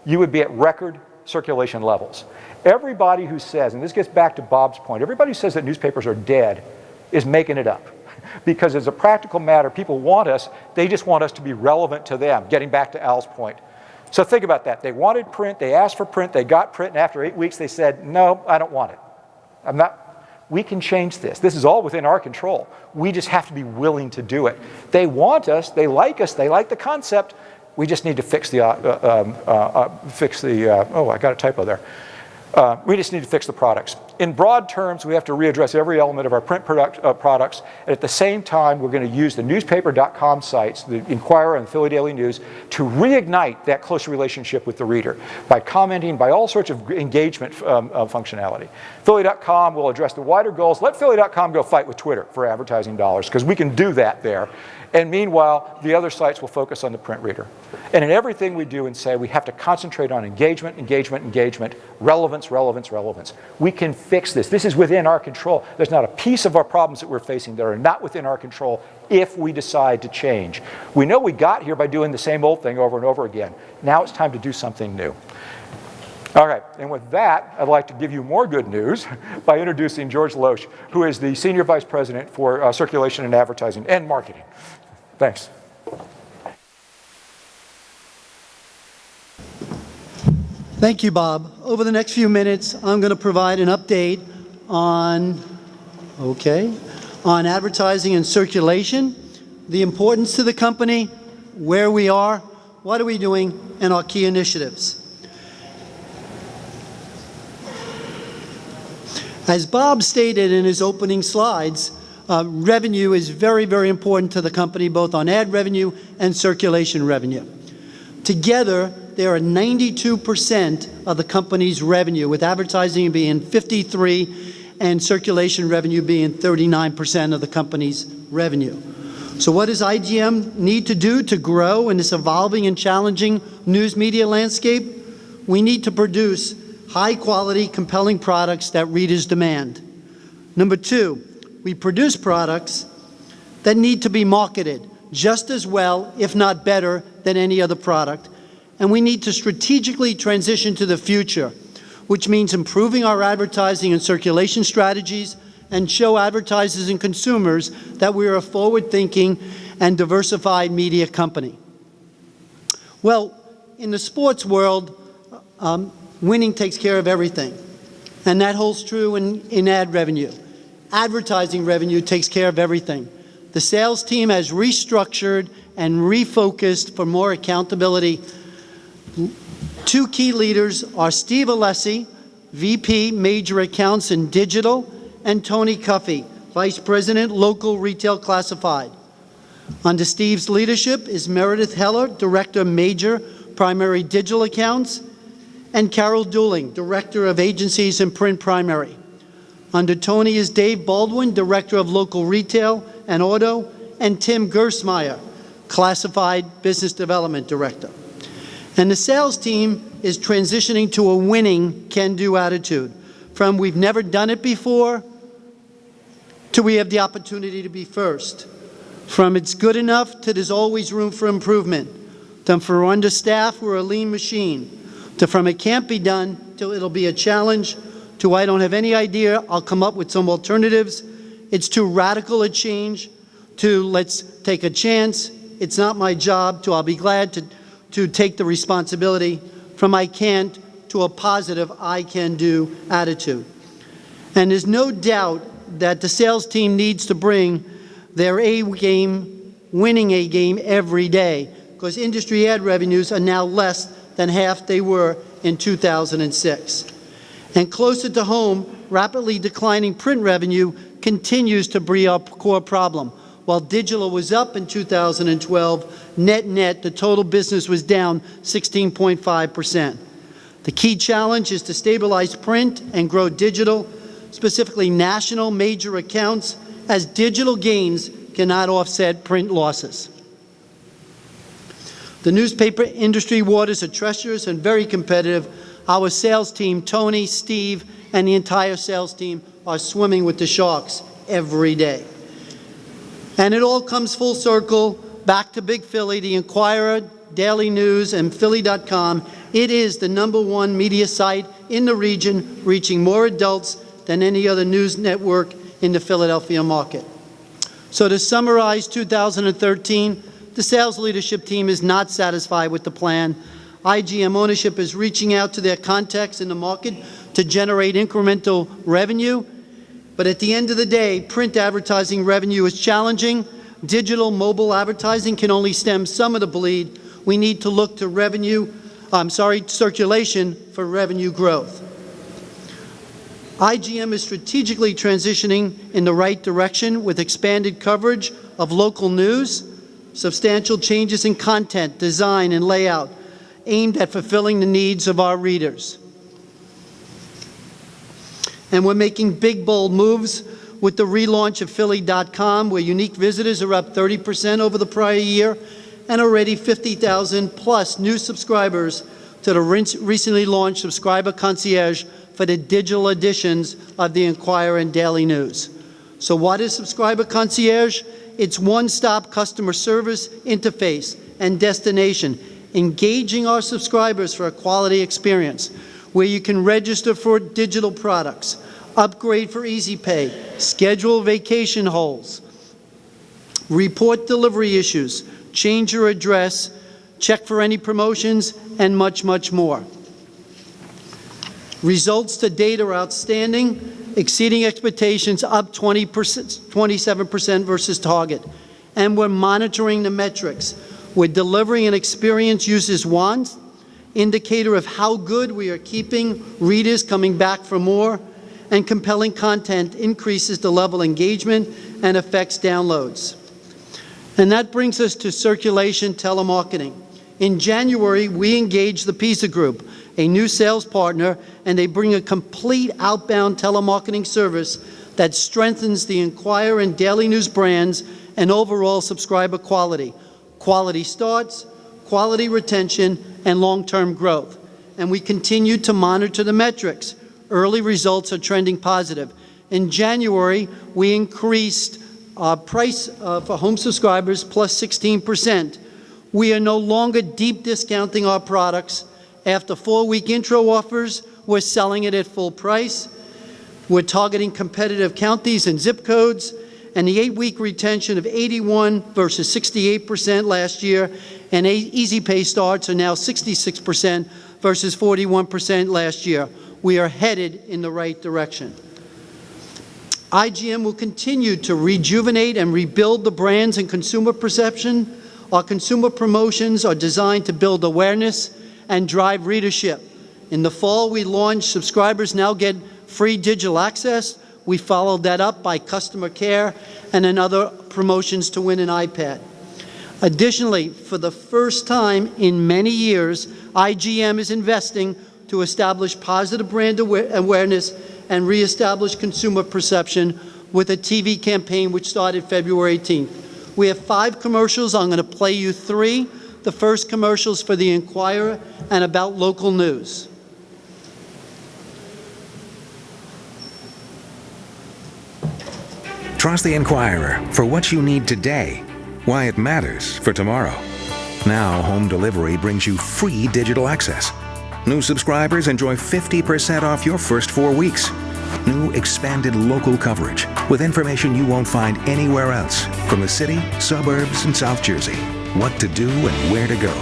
you would be at record circulation levels. Everybody who says, and this gets back to Bob's point, everybody who says that newspapers are dead is making it up. Because as a practical matter, people want us, they just want us to be relevant to them, getting back to Al's point. So think about that. They wanted print, they asked for print, they got print, and after 8 weeks they said, no, I don't want it. We can change this. This is all within our control. We just have to be willing to do it. They want us, they like the concept. We just need to fix the, oh, I got a typo there. We just need to fix the products. In broad terms, we have to readdress every element of our print products. And at the same time, we're going to use the newspaper.com sites, the Inquirer and the Philly Daily News, to reignite that close relationship with the reader by commenting, by all sorts of engagement functionality. Philly.com will address the wider goals. Let Philly.com go fight with Twitter for advertising dollars, because we can do that there. And meanwhile, the other sites will focus on the print reader. And in everything we do and say, we have to concentrate on engagement, engagement, engagement, relevance, relevance, relevance. We can fix this. This is within our control. There's not a piece of our problems that we're facing that are not within our control if we decide to change. We know we got here by doing the same old thing over and over again. Now it's time to do something new. All right, and with that, I'd like to give you more good news by introducing George Loesch, who is the Senior Vice President for Circulation and Advertising and Marketing. Thanks. Thank you, Bob. Over the next few minutes, I'm going to provide an update on advertising and circulation, the importance to the company, where we are, what are we doing, and our key initiatives. As Bob stated in his opening slides, revenue is very, very important to the company, both on ad revenue and circulation revenue. Together, they are 92% of the company's revenue, with advertising being 53% and circulation revenue being 39% of the company's revenue. So what does IGM need to do to grow in this evolving and challenging news media landscape? We need to produce high-quality, compelling products that readers demand. Number two, we produce products that need to be marketed just as well, if not better, than any other product. And we need to strategically transition to the future, which means improving our advertising and circulation strategies and show advertisers and consumers that we are a forward-thinking and diversified media company. Well, in the sports world, winning takes care of everything, and that holds true in ad revenue. Advertising revenue takes care of everything. The sales team has restructured and refocused for more accountability. Two key leaders are Steve Alessi, VP Major Accounts and Digital, and Tony Cuffey, Vice President, Local Retail Classified. Under Steve's leadership is Meredith Heller, Director Major Primary Digital Accounts, and Carol Dooling, Director of Agencies and Print Primary. Under Tony is Dave Baldwin, Director of Local Retail and Auto, and Tim Gersmeyer, Classified Business Development Director. And the sales team is transitioning to a winning can-do attitude, from we've never done it before to we have the opportunity to be first, from it's good enough to there's always room for improvement, to from understaffed we're a lean machine, to from it can't be done till it'll be a challenge, to I don't have any idea, I'll come up with some alternatives, it's too radical a change, to let's take a chance, it's not my job, to I'll be glad to take the responsibility, from I can't to a positive I can do attitude. And there's no doubt that the sales team needs to bring their A game, winning A game every day, because industry ad revenues are now less than half they were in 2006. And closer to home, rapidly declining print revenue continues to be our core problem. While digital was up in 2012, net, the total business was down 16.5%. The key challenge is to stabilize print and grow digital, specifically national major accounts, as digital gains cannot offset print losses. The newspaper industry waters are treacherous and very competitive. Our sales team, Tony, Steve, and the entire sales team are swimming with the sharks every day. And it all comes full circle back to Big Philly, the Inquirer, Daily News, and Philly.com. It is the #1 media site in the region, reaching more adults than any other news network in the Philadelphia market. So to summarize 2013, the sales leadership team is not satisfied with the plan. IGM ownership is reaching out to their contacts in the market to generate incremental revenue. But at the end of the day, print advertising revenue is challenging. Digital mobile advertising can only stem some of the bleed. We need to look to circulation for revenue growth. IGM is strategically transitioning in the right direction with expanded coverage of local news, substantial changes in content, design, and layout aimed at fulfilling the needs of our readers. And we're making big, bold moves with the relaunch of Philly.com, where unique visitors are up 30% over the prior year, and already 50,000 plus new subscribers to the recently launched Subscriber Concierge for the digital editions of the Inquirer and Daily News. So what is Subscriber Concierge? It's one-stop customer service interface and destination, engaging our subscribers for a quality experience, where you can register for digital products, upgrade for Easy Pay, schedule vacation holds, report delivery issues, change your address, check for any promotions, and much, much more. Results to date are outstanding, exceeding expectations, up 27% versus target. And we're monitoring the metrics. We're delivering an experience users want, indicator of how good we are keeping readers coming back for more, and compelling content increases the level of engagement and affects downloads. And that brings us to circulation telemarketing. In January, we engaged the Pisa Group, a new sales partner, and they bring a complete outbound telemarketing service that strengthens the Inquirer and Daily News brands and overall subscriber quality. Quality starts, quality retention, and long-term growth. And we continue to monitor the metrics. Early results are trending positive. In January, we increased our price for home subscribers plus 16%. We are no longer deep discounting our products. After 4-week intro offers, we're selling it at full price. We're targeting competitive counties and zip codes, and the 8-week retention of 81 versus 68% last year, and Easy Pay starts are now 66% versus 41% last year. We are headed in the right direction. IGM will continue to rejuvenate and rebuild the brands and consumer perception. Our consumer promotions are designed to build awareness and drive readership. In the fall, we launched Subscribers Now Get Free Digital Access. We followed that up by customer care and then other promotions to win an iPad. Additionally, for the first time in many years, IGM is investing to establish positive brand awareness and reestablish consumer perception with a TV campaign which started February 18th. We have 5 commercials. I'm going to play you 3. The first commercials for the Inquirer and about local news. Trust the Inquirer for what you need today, why it matters for tomorrow. Now, home delivery brings you free digital access. New subscribers enjoy 50% off your first 4 weeks. New expanded local coverage with information you won't find anywhere else from the city, suburbs, and South Jersey. What to do and where to go.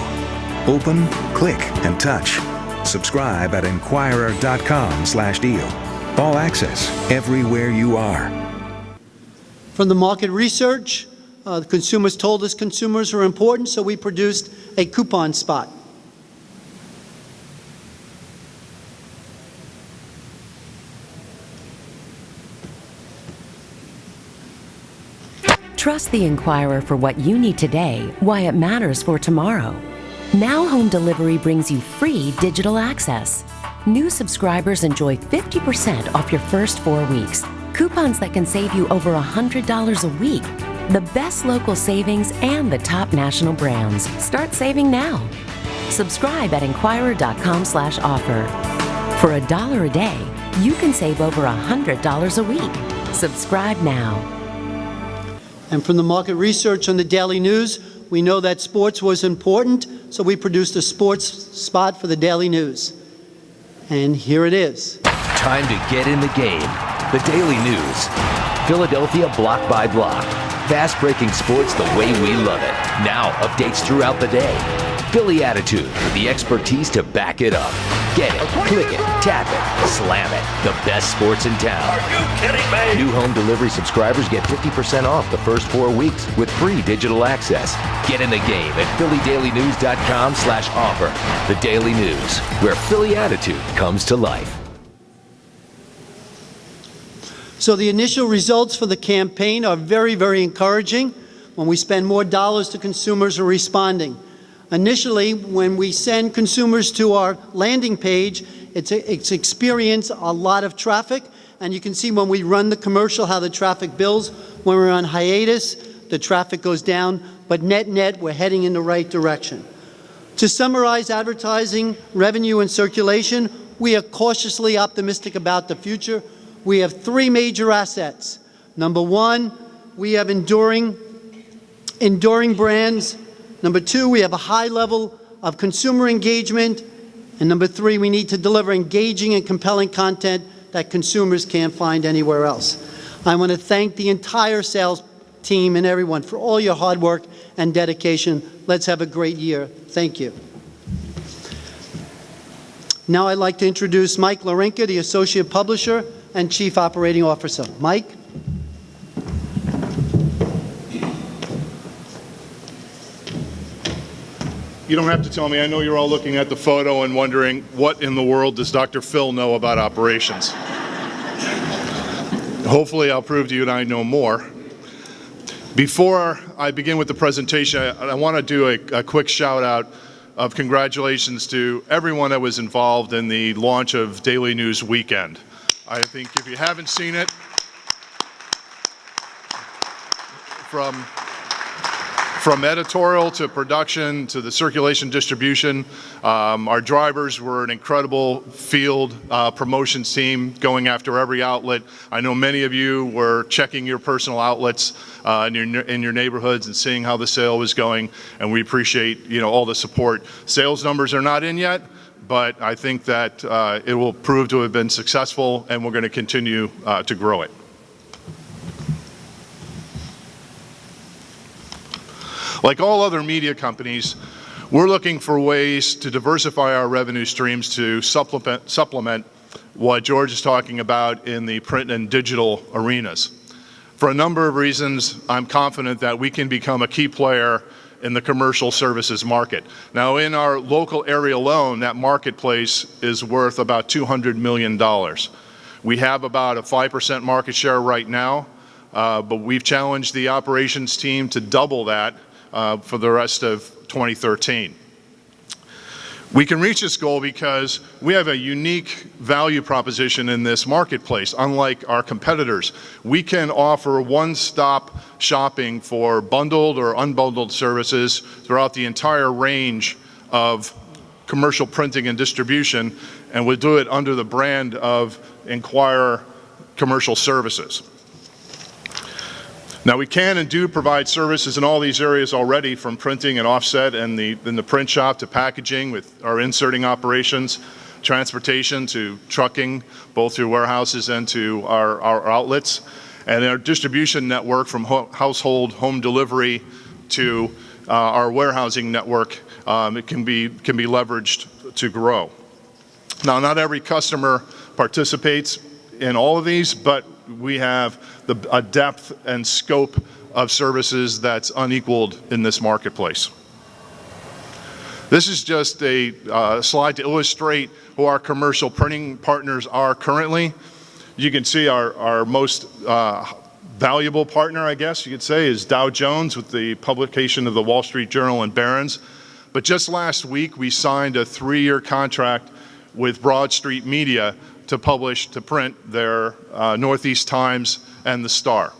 Open, click, and touch. Subscribe at Inquirer.com/deal. All access everywhere you are. From the market research, the consumers told us consumers are important, so we produced a coupon spot. Trust the Inquirer for what you need today, why it matters for tomorrow. Now home delivery brings you free digital access. New subscribers enjoy 50% off your first 4 weeks. Coupons that can save you over $100 a week. The best local savings and the top national brands. Start saving now. Subscribe at Inquirer.com/offer. For $1 a day, you can save over $100 a week. Subscribe now. And from the market research on the Daily News, we know that sports was important, so we produced a sports spot for the Daily News. And here it is. Time to get in the game. The Daily News. Philadelphia block by block. Fast-breaking sports the way we love it. Now, updates throughout the day. Philly attitude with the expertise to back it up. Get it, click it, tap it, slam it. The best sports in town. Are you kidding me? New home delivery subscribers get 50% off the first 4 weeks with free digital access. Get in the game at PhillyDailyNews.com/offer. The Daily News, where Philly attitude comes to life. So the initial results for the campaign are very, very encouraging. When we spend more dollars, the consumers are responding. Initially, when we send consumers to our landing page, it's experienced a lot of traffic, and you can see when we run the commercial how the traffic builds. When we're on hiatus, the traffic goes down, but net, we're heading in the right direction. To summarize advertising, revenue, and circulation, we are cautiously optimistic about the future. We have 3 major assets. Number 1, we have enduring brands. Number 2, we have a high level of consumer engagement. And number 3, we need to deliver engaging and compelling content that consumers can't find anywhere else. I want to thank the entire sales team and everyone for all your hard work and dedication. Let's have a great year. Thank you. Now I'd like to introduce Mike Lorenka, the Associate Publisher and Chief Operating Officer. Mike? You don't have to tell me. I know you're all looking at the photo and wondering, what in the world does Dr. Phil know about operations? Hopefully I'll prove to you that I know more. Before I begin with the presentation, I want to do a quick shout out of congratulations to everyone that was involved in the launch of Daily News Weekend. I think if you haven't seen it, from editorial to production to the circulation distribution, our drivers were an incredible field promotions team going after every outlet. I know many of you were checking your personal outlets in your neighborhoods and seeing how the sale was going, and we appreciate all the support. Sales numbers are not in yet, but I think that it will prove to have been successful, and we're going to continue to grow it. Like all other media companies, we're looking for ways to diversify our revenue streams to supplement what George is talking about in the print and digital arenas. For a number of reasons, I'm confident that we can become a key player in the commercial services market. Now, in our local area alone, that marketplace is worth about $200 million. We have about a 5% market share right now, but we've challenged the operations team to double that for the rest of 2013. We can reach this goal because we have a unique value proposition in this marketplace. Unlike our competitors, we can offer one-stop shopping for bundled or unbundled services throughout the entire range of commercial printing and distribution, and we'll do it under the brand of Inquire Commercial Services. Now, we can and do provide services in all these areas already, from printing and offset and in the print shop to packaging with our inserting operations, transportation to trucking, both through warehouses and to our outlets, and our distribution network from household home delivery to our warehousing network. It can be leveraged to grow. Now, not every customer participates in all of these, but we have a depth and scope of services that's unequaled in this marketplace. This is just a slide to illustrate who our commercial printing partners are currently. You can see our most valuable partner, I guess you could say, is Dow Jones with the publication of the Wall Street Journal and Barron's. But just last week, we signed a 3-year contract with Broad Street Media to print their Northeast Times and the Star.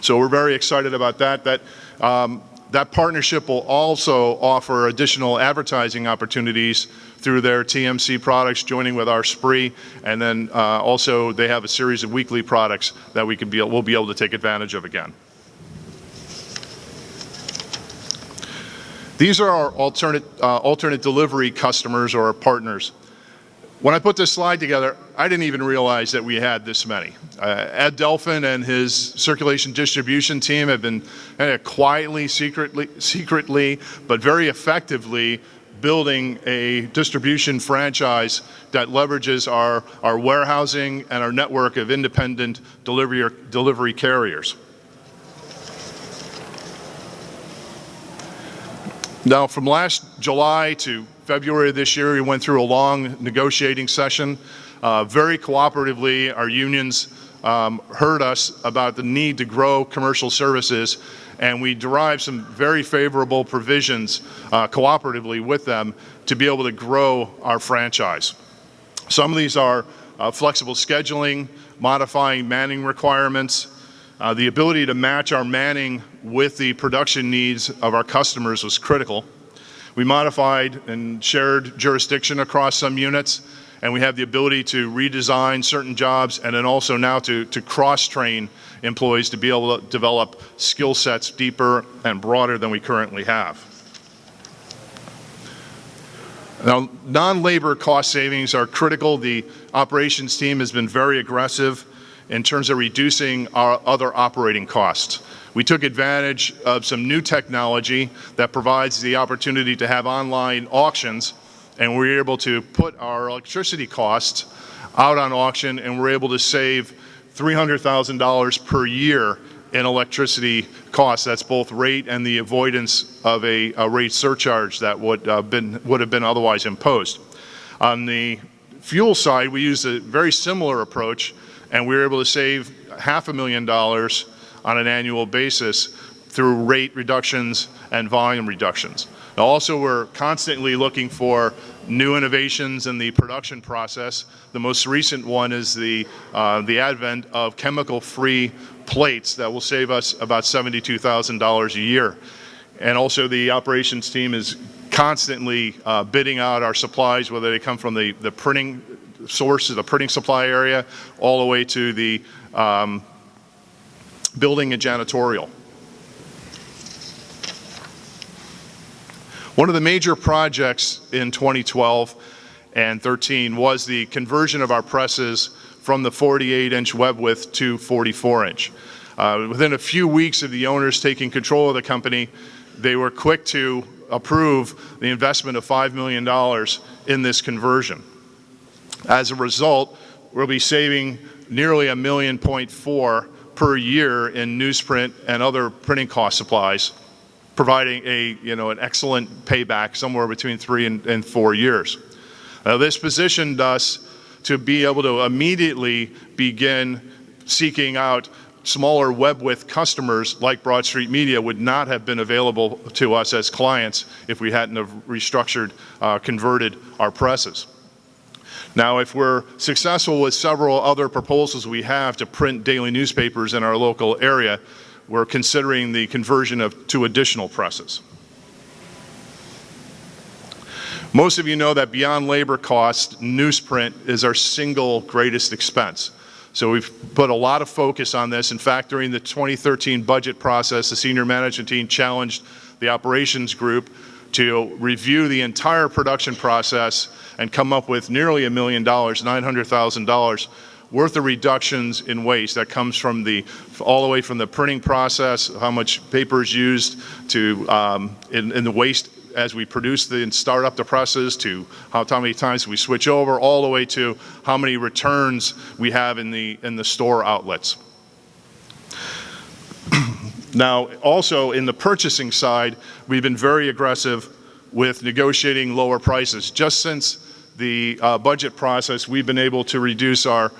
So we're very excited about that. That partnership will also offer additional advertising opportunities through their TMC products, joining with our Spree, and then also they have a series of weekly products that we'll be able to take advantage of again. These are our alternate delivery customers or partners. When I put this slide together, I didn't even realize that we had this many. Ed Delphin and his circulation distribution team have been quietly, secretly, but very effectively building a distribution franchise that leverages our warehousing and our network of independent delivery carriers. Now, from last July to February of this year, we went through a long negotiating session. Very cooperatively, our unions heard us about the need to grow commercial services, and we derived some very favorable provisions cooperatively with them to be able to grow our franchise. Some of these are flexible scheduling, modifying manning requirements, the ability to match our manning with the production needs of our customers was critical. We modified and shared jurisdiction across some units, and we have the ability to redesign certain jobs and then also now to cross-train employees to be able to develop skill sets deeper and broader than we currently have. Now, non-labor cost savings are critical. The operations team has been very aggressive in terms of reducing our other operating costs. We took advantage of some new technology that provides the opportunity to have online auctions, and we're able to put our electricity costs out on auction, and we're able to save $300,000 per year in electricity costs. That's both rate and the avoidance of a rate surcharge that would have been otherwise imposed. On the fuel side, we used a very similar approach, and we were able to save $500,000 on an annual basis through rate reductions and volume reductions. Now, also, we're constantly looking for new innovations in the production process. The most recent one is the advent of chemical-free plates that will save us about $72,000 a year. And also, the operations team is constantly bidding out our supplies, whether they come from the printing sources, the printing supply area, all the way to the building and janitorial. One of the major projects in 2012 and 13 was the conversion of our presses from the 48-inch web width to 44-inch. Within a few weeks of the owners taking control of the company, they were quick to approve the investment of $5 million in this conversion. As a result, we'll be saving nearly $1.4 million per year in newsprint and other printing cost supplies, providing an excellent payback somewhere between 3 and 4 years. This positioned us to be able to immediately begin seeking out smaller web width customers like Broad Street Media would not have been available to us as clients if we hadn't have restructured, converted our presses. Now, if we're successful with several other proposals we have to print daily newspapers in our local area, we're considering the conversion of 2 additional presses. Most of you know that beyond labor costs, newsprint is our single greatest expense. So we've put a lot of focus on this. In fact, during the 2013 budget process, the senior management team challenged the operations group to review the entire production process and come up with nearly $1 million, $900,000 worth of reductions in waste that comes from all the way from the printing process, how much paper is used, to in the waste as we produce and start up the presses, to how many times we switch over, all the way to how many returns we have in the store outlets. Now, also in the purchasing side, we've been very aggressive with negotiating lower prices. Just since the budget process, we've been able to reduce our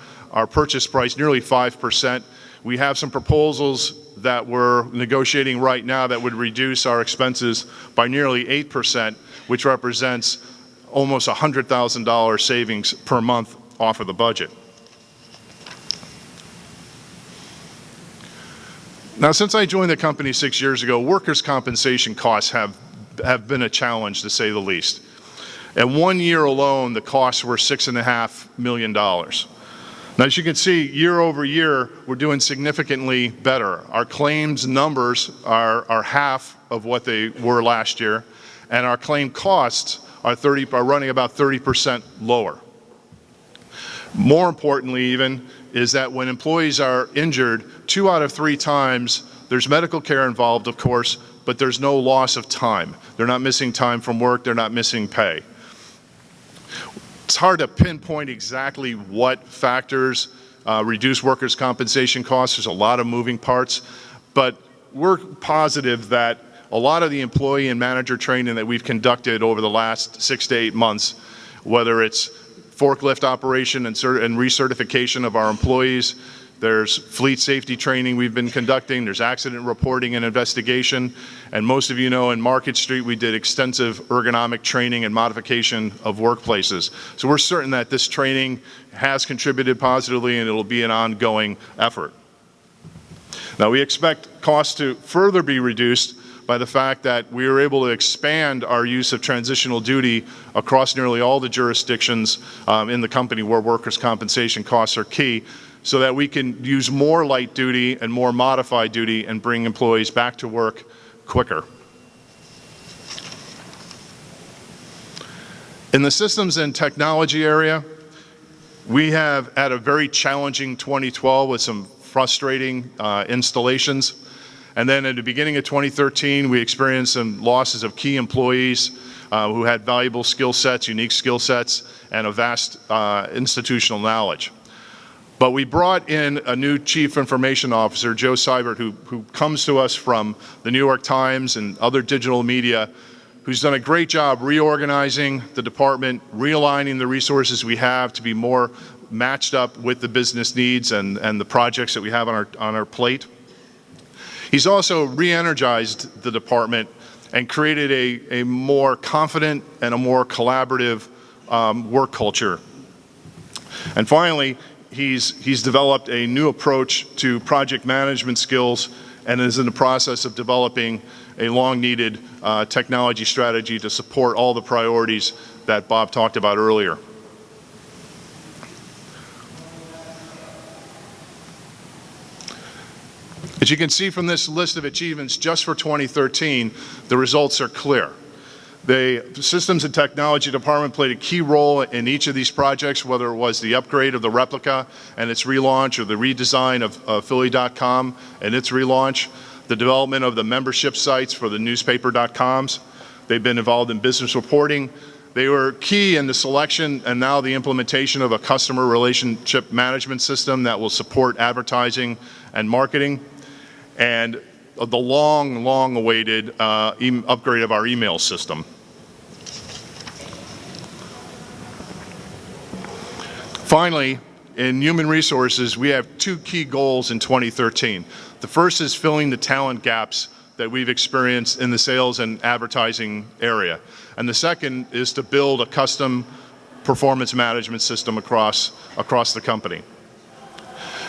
purchase price nearly 5%. We have some proposals that we're negotiating right now that would reduce our expenses by nearly 8%, which represents almost $100,000 savings per month off of the budget. Now, since I joined the company 6 years ago, workers' compensation costs have been a challenge, to say the least. And 1 year alone, the costs were $6.5 million. Now, as you can see, year over year, we're doing significantly better. Our claims numbers are half of what they were last year, and our claim costs are running about 30% lower. More importantly, even, is that when employees are injured, 2 out of 3 times, there's medical care involved, of course, but there's no loss of time. They're not missing time from work, they're not missing pay. It's hard to pinpoint exactly what factors reduce workers' compensation costs. There's a lot of moving parts, but we're positive that a lot of the employee and manager training that we've conducted over the last 6 to 8 months, whether it's forklift operation and recertification of our employees, there's fleet safety training we've been conducting, there's accident reporting and investigation, and most of you know in Market Street we did extensive ergonomic training and modification of workplaces. So we're certain that this training has contributed positively and it'll be an ongoing effort. Now, we expect costs to further be reduced by the fact that we were able to expand our use of transitional duty across nearly all the jurisdictions in the company where workers' compensation costs are key, so that we can use more light duty and more modified duty and bring employees back to work quicker. In the systems and technology area, we have had a very challenging 2012 with some frustrating installations. And then at the beginning of 2013, we experienced some losses of key employees who had valuable skill sets, unique skill sets, and a vast institutional knowledge. But we brought in a new Chief Information Officer, Joe Seibert, who comes to us from the New York Times and other digital media, who's done a great job reorganizing the department, realigning the resources we have to be more matched up with the business needs and the projects that we have on our plate. He's also re-energized the department and created a more confident and a more collaborative work culture. And finally, he's developed a new approach to project management skills and is in the process of developing a long-needed technology strategy to support all the priorities that Bob talked about earlier. As you can see from this list of achievements just for 2013, the results are clear. The Systems and Technology Department played a key role in each of these projects, whether it was the upgrade of the replica and its relaunch, or the redesign of Philly.com and its relaunch, the development of the membership sites for the newspaper.coms. They've been involved in business reporting. They were key in the selection and now the implementation of a customer relationship management system that will support advertising and marketing, and the long awaited upgrade of our email system. Finally, in human resources, we have two key goals in 2013. The first is filling the talent gaps that we've experienced in the sales and advertising area. And the second is to build a custom performance management system across the company.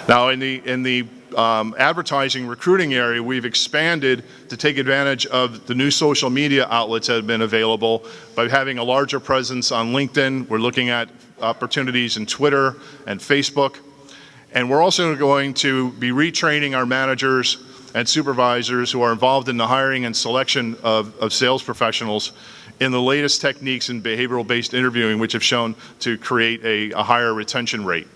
Now, in the advertising recruiting area, we've expanded to take advantage of the new social media outlets that have been available by having a larger presence on LinkedIn. We're looking at opportunities in Twitter and Facebook. And we're also going to be retraining our managers and supervisors who are involved in the hiring and selection of sales professionals in the latest techniques in behavioral-based interviewing, which have shown to create a higher retention rate.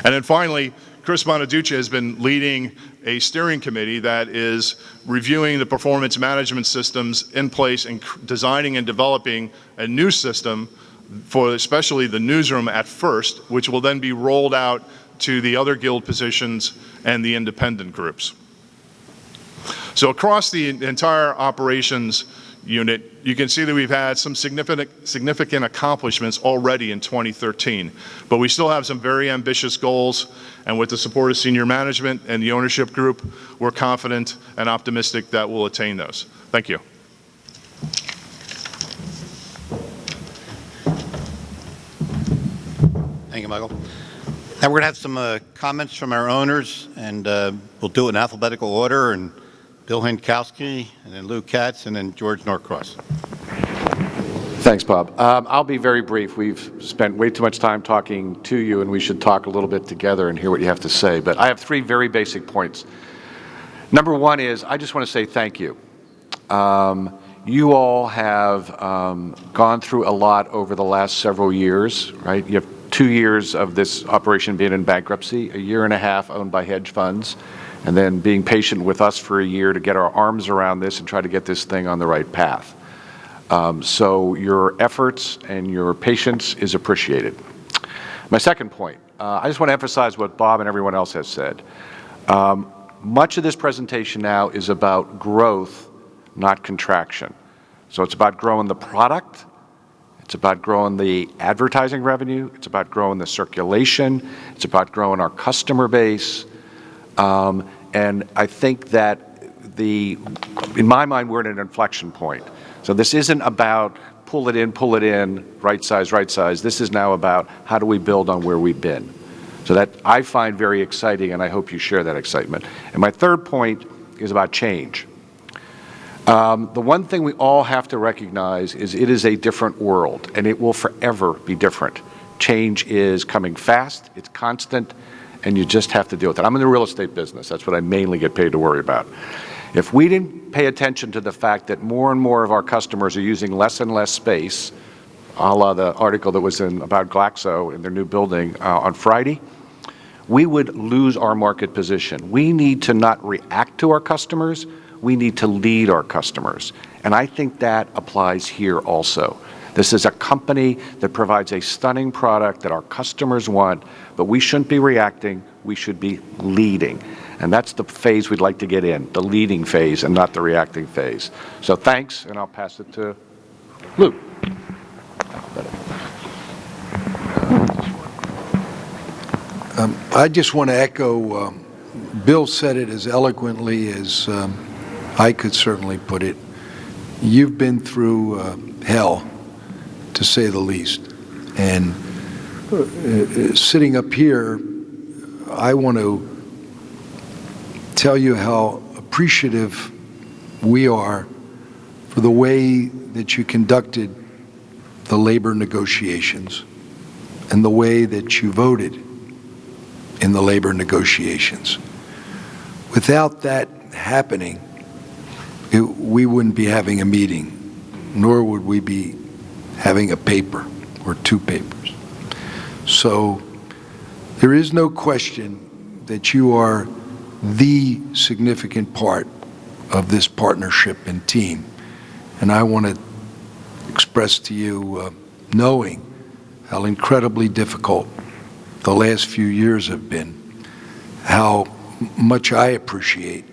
And then finally, Chris Bonaduce has been leading a steering committee that is reviewing the performance management systems in place and designing and developing a new system for especially the newsroom at first, which will then be rolled out to the other guild positions and the independent groups. So across the entire operations unit, you can see that we've had some significant accomplishments already in 2013, but we still have some very ambitious goals, and with the support of senior management and the ownership group, we're confident and optimistic that we'll attain those. Thank you. Thank you, Michael. Now we're going to have some comments from our owners, and we'll do it in alphabetical order, and Bill Hinkowski, and then Lou Katz, and then George Norcross. Thanks, Bob. I'll be very brief. We've spent way too much time talking to you, and we should talk a little bit together and hear what you have to say. But I have three very basic points. Number one is, I just want to say thank you. You all have gone through a lot over the last several years, right? You have 2 years of this operation being in bankruptcy, a year and a half owned by hedge funds, and then being patient with us for a year to get our arms around this and try to get this thing on the right path. So your efforts and your patience is appreciated. My second point, I just want to emphasize what Bob and everyone else has said. Much of this presentation now is about growth, not contraction. So it's about growing the product, it's about growing the advertising revenue, it's about growing the circulation, it's about growing our customer base. And I think that in my mind, we're at an inflection point. So this isn't about pull it in, right size. This is now about how do we build on where we've been. So that I find very exciting, and I hope you share that excitement. And my third point is about change. The one thing we all have to recognize is it is a different world, and it will forever be different. Change is coming fast, it's constant, and you just have to deal with it. I'm in the real estate business. That's what I mainly get paid to worry about. If we didn't pay attention to the fact that more and more of our customers are using less and less space, a la the article that was about Glaxo in their new building on Friday, we would lose our market position. We need to not react to our customers, we need to lead our customers. And I think that applies here also. This is a company that provides a stunning product that our customers want, but we shouldn't be reacting, we should be leading. And that's the phase we'd like to get in, the leading phase and not the reacting phase. So thanks, and I'll pass it to Lou. I just want to echo Bill said it as eloquently as I could certainly put it. You've been through hell, to say the least. And sitting up here, I want to tell you how appreciative we are for the way that you conducted the labor negotiations and the way that you voted in the labor negotiations. Without that happening, we wouldn't be having a meeting, nor would we be having a paper or two papers. So there is no question that you are the significant part of this partnership and team. And I want to express to you, knowing how incredibly difficult the last few years have been, how much I appreciate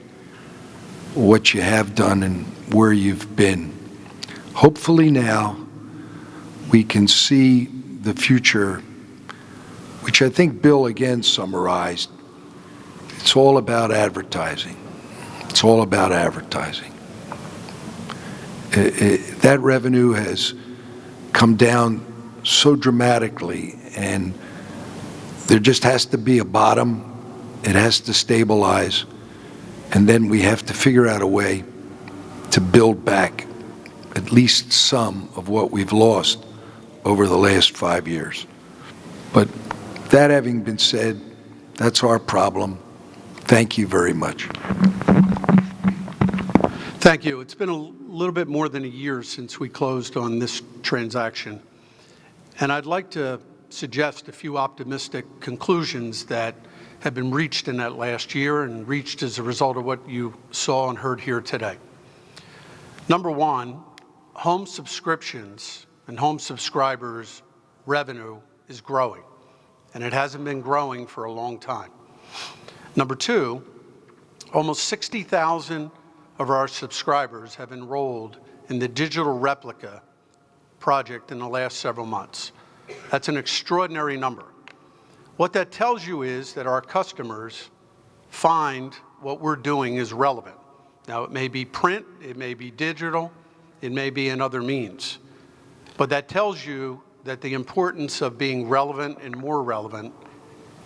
what you have done and where you've been. Hopefully now we can see the future, which I think Bill again summarized. It's all about advertising. It's all about advertising. That revenue has come down so dramatically, and there just has to be a bottom. It has to stabilize, and then we have to figure out a way to build back at least some of what we've lost over the last 5 years. But that having been said, that's our problem. Thank you very much. Thank you. It's been a little bit more than a year since we closed on this transaction, and I'd like to suggest a few optimistic conclusions that have been reached in that last year and reached as a result of what you saw and heard here today. Number one, home subscriptions and home subscribers revenue is growing, and it hasn't been growing for a long time. Number two, almost 60,000 of our subscribers have enrolled in the digital replica project in the last several months. That's an extraordinary number. What that tells you is that our customers find what we're doing is relevant. Now, it may be print, it may be digital, it may be in other means. But that tells you that the importance of being relevant and more relevant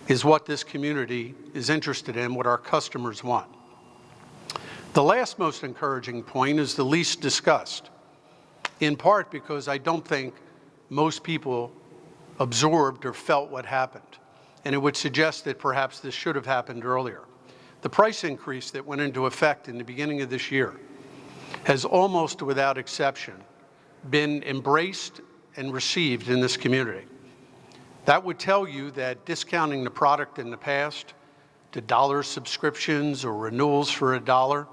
is what this community is interested in, what our customers want. The last most encouraging point is the least discussed, in part because I don't think most people absorbed or felt what happened. And it would suggest that perhaps this should have happened earlier. The price increase that went into effect in the beginning of this year has almost without exception been embraced and received in this community. That would tell you that discounting the product in the past to dollar subscriptions or renewals for $1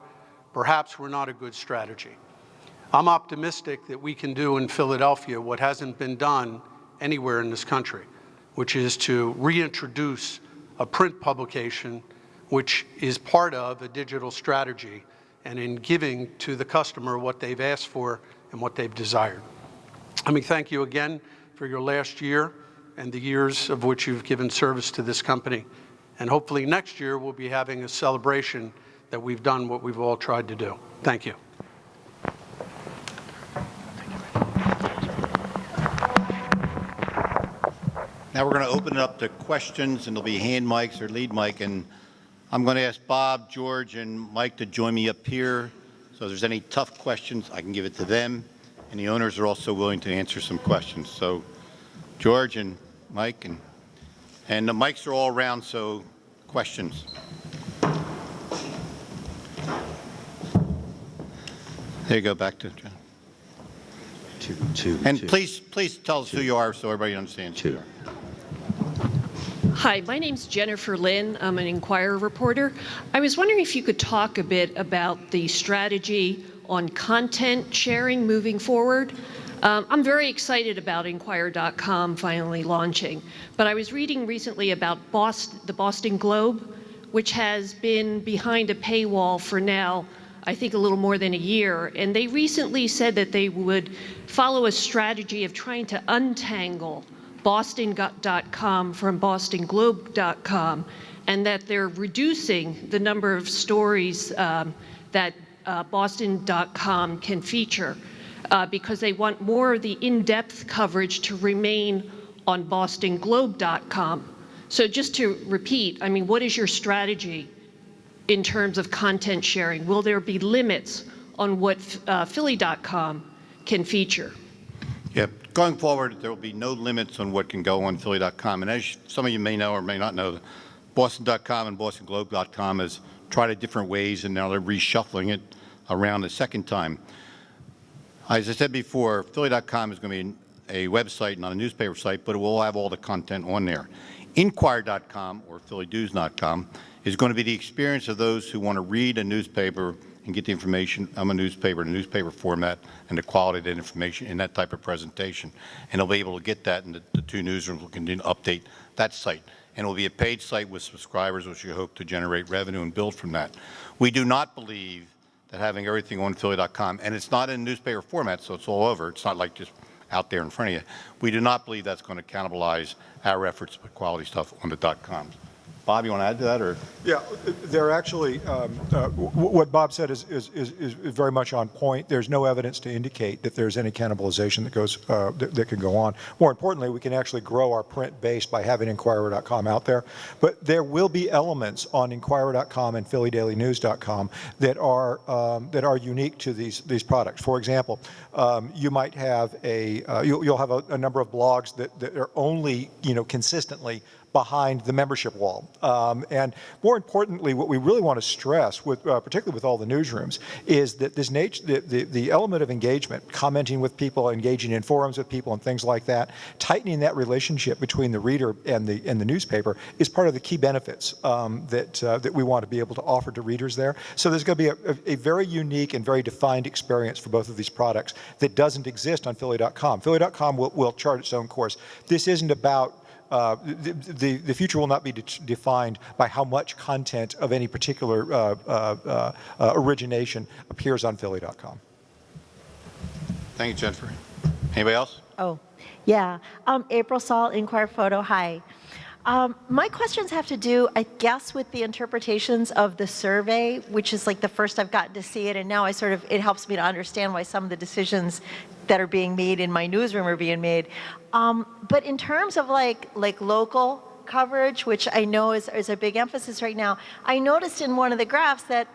perhaps were not a good strategy. I'm optimistic that we can do in Philadelphia what hasn't been done anywhere in this country, which is to reintroduce a print publication which is part of a digital strategy and in giving to the customer what they've asked for and what they've desired. Let me thank you again for your last year and the years of which you've given service to this company. And hopefully next year we'll be having a celebration that we've done what we've all tried to do. Thank you. Now we're going to open it up to questions, and there'll be hand mics or lead mic, and I'm going to ask Bob, George, and Mike to join me up here. So if there's any tough questions, I can give it to them, and the owners are also willing to answer some questions. So George and Mike, and the mics are all around, so questions. There you go, back to John. And please tell us who you are so everybody understands who you are. Hi, my name's Jennifer Lynn. I'm an Inquirer reporter. I was wondering if you could talk a bit about the strategy on content sharing moving forward. I'm very excited about Inquirer.com finally launching, but I was reading recently about the Boston Globe, which has been behind a paywall for now, I think a little more than a year, and they recently said that they would follow a strategy of trying to untangle Boston.com from BostonGlobe.com. and that they're reducing the number of stories that Boston.com can feature because they want more of the in-depth coverage to remain on BostonGlobe.com. So just to repeat, I mean, what is your strategy in terms of content sharing? Will there be limits on what Philly.com can feature? Yeah, going forward, there will be no limits on what can go on Philly.com. And as some of you may know or may not know, Boston.com and BostonGlobe.com has tried it different ways, and now they're reshuffling it around a second time. As I said before, Philly.com is going to be a website, not a newspaper site, but it will have all the content on there. Inquire.com or PhillyNews.com is going to be the experience of those who want to read a newspaper and get the information from a newspaper in a newspaper format and the quality of that information in that type of presentation. And they'll be able to get that, and the two newsrooms will continue to update that site. And it will be a paid site with subscribers, which we hope to generate revenue and build from that. We do not believe that having everything on Philly.com, and it's not in newspaper format, so it's all over. It's not like just out there in front of you. We do not believe that's going to cannibalize our efforts to put quality stuff on the .coms. Bob, you want to add to that, or? Yeah, they're actually, what Bob said is very much on point. There's no evidence to indicate that there's any cannibalization that goes, that can go on. More importantly, we can actually grow our print base by having Inquirer.com out there. But there will be elements on Inquirer.com and PhillyDailyNews.com that are unique to these products. For example, you might have you'll have a number of blogs that are only, consistently behind the membership wall. And more importantly, what we really want to stress, particularly with all the newsrooms, is that this the element of engagement, commenting with people, engaging in forums with people and things like that, tightening that relationship between the reader and the newspaper is part of the key benefits that we want to be able to offer to readers there. So there's going to be a very unique and very defined experience for both of these products that doesn't exist on Philly.com. Philly.com will chart its own course. This isn't about the future will not be defined by how much content of any particular origination appears on Philly.com. Thank you, Jennifer. Anybody else? Oh, yeah. April Saul, Inquirer Photo. Hi. My questions have to do, I guess, with the interpretations of the survey, which is like the first I've gotten to see it, and now it helps me to understand why some of the decisions that are being made in my newsroom are being made. But in terms of like local coverage, which I know is a big emphasis right now, I noticed in one of the graphs that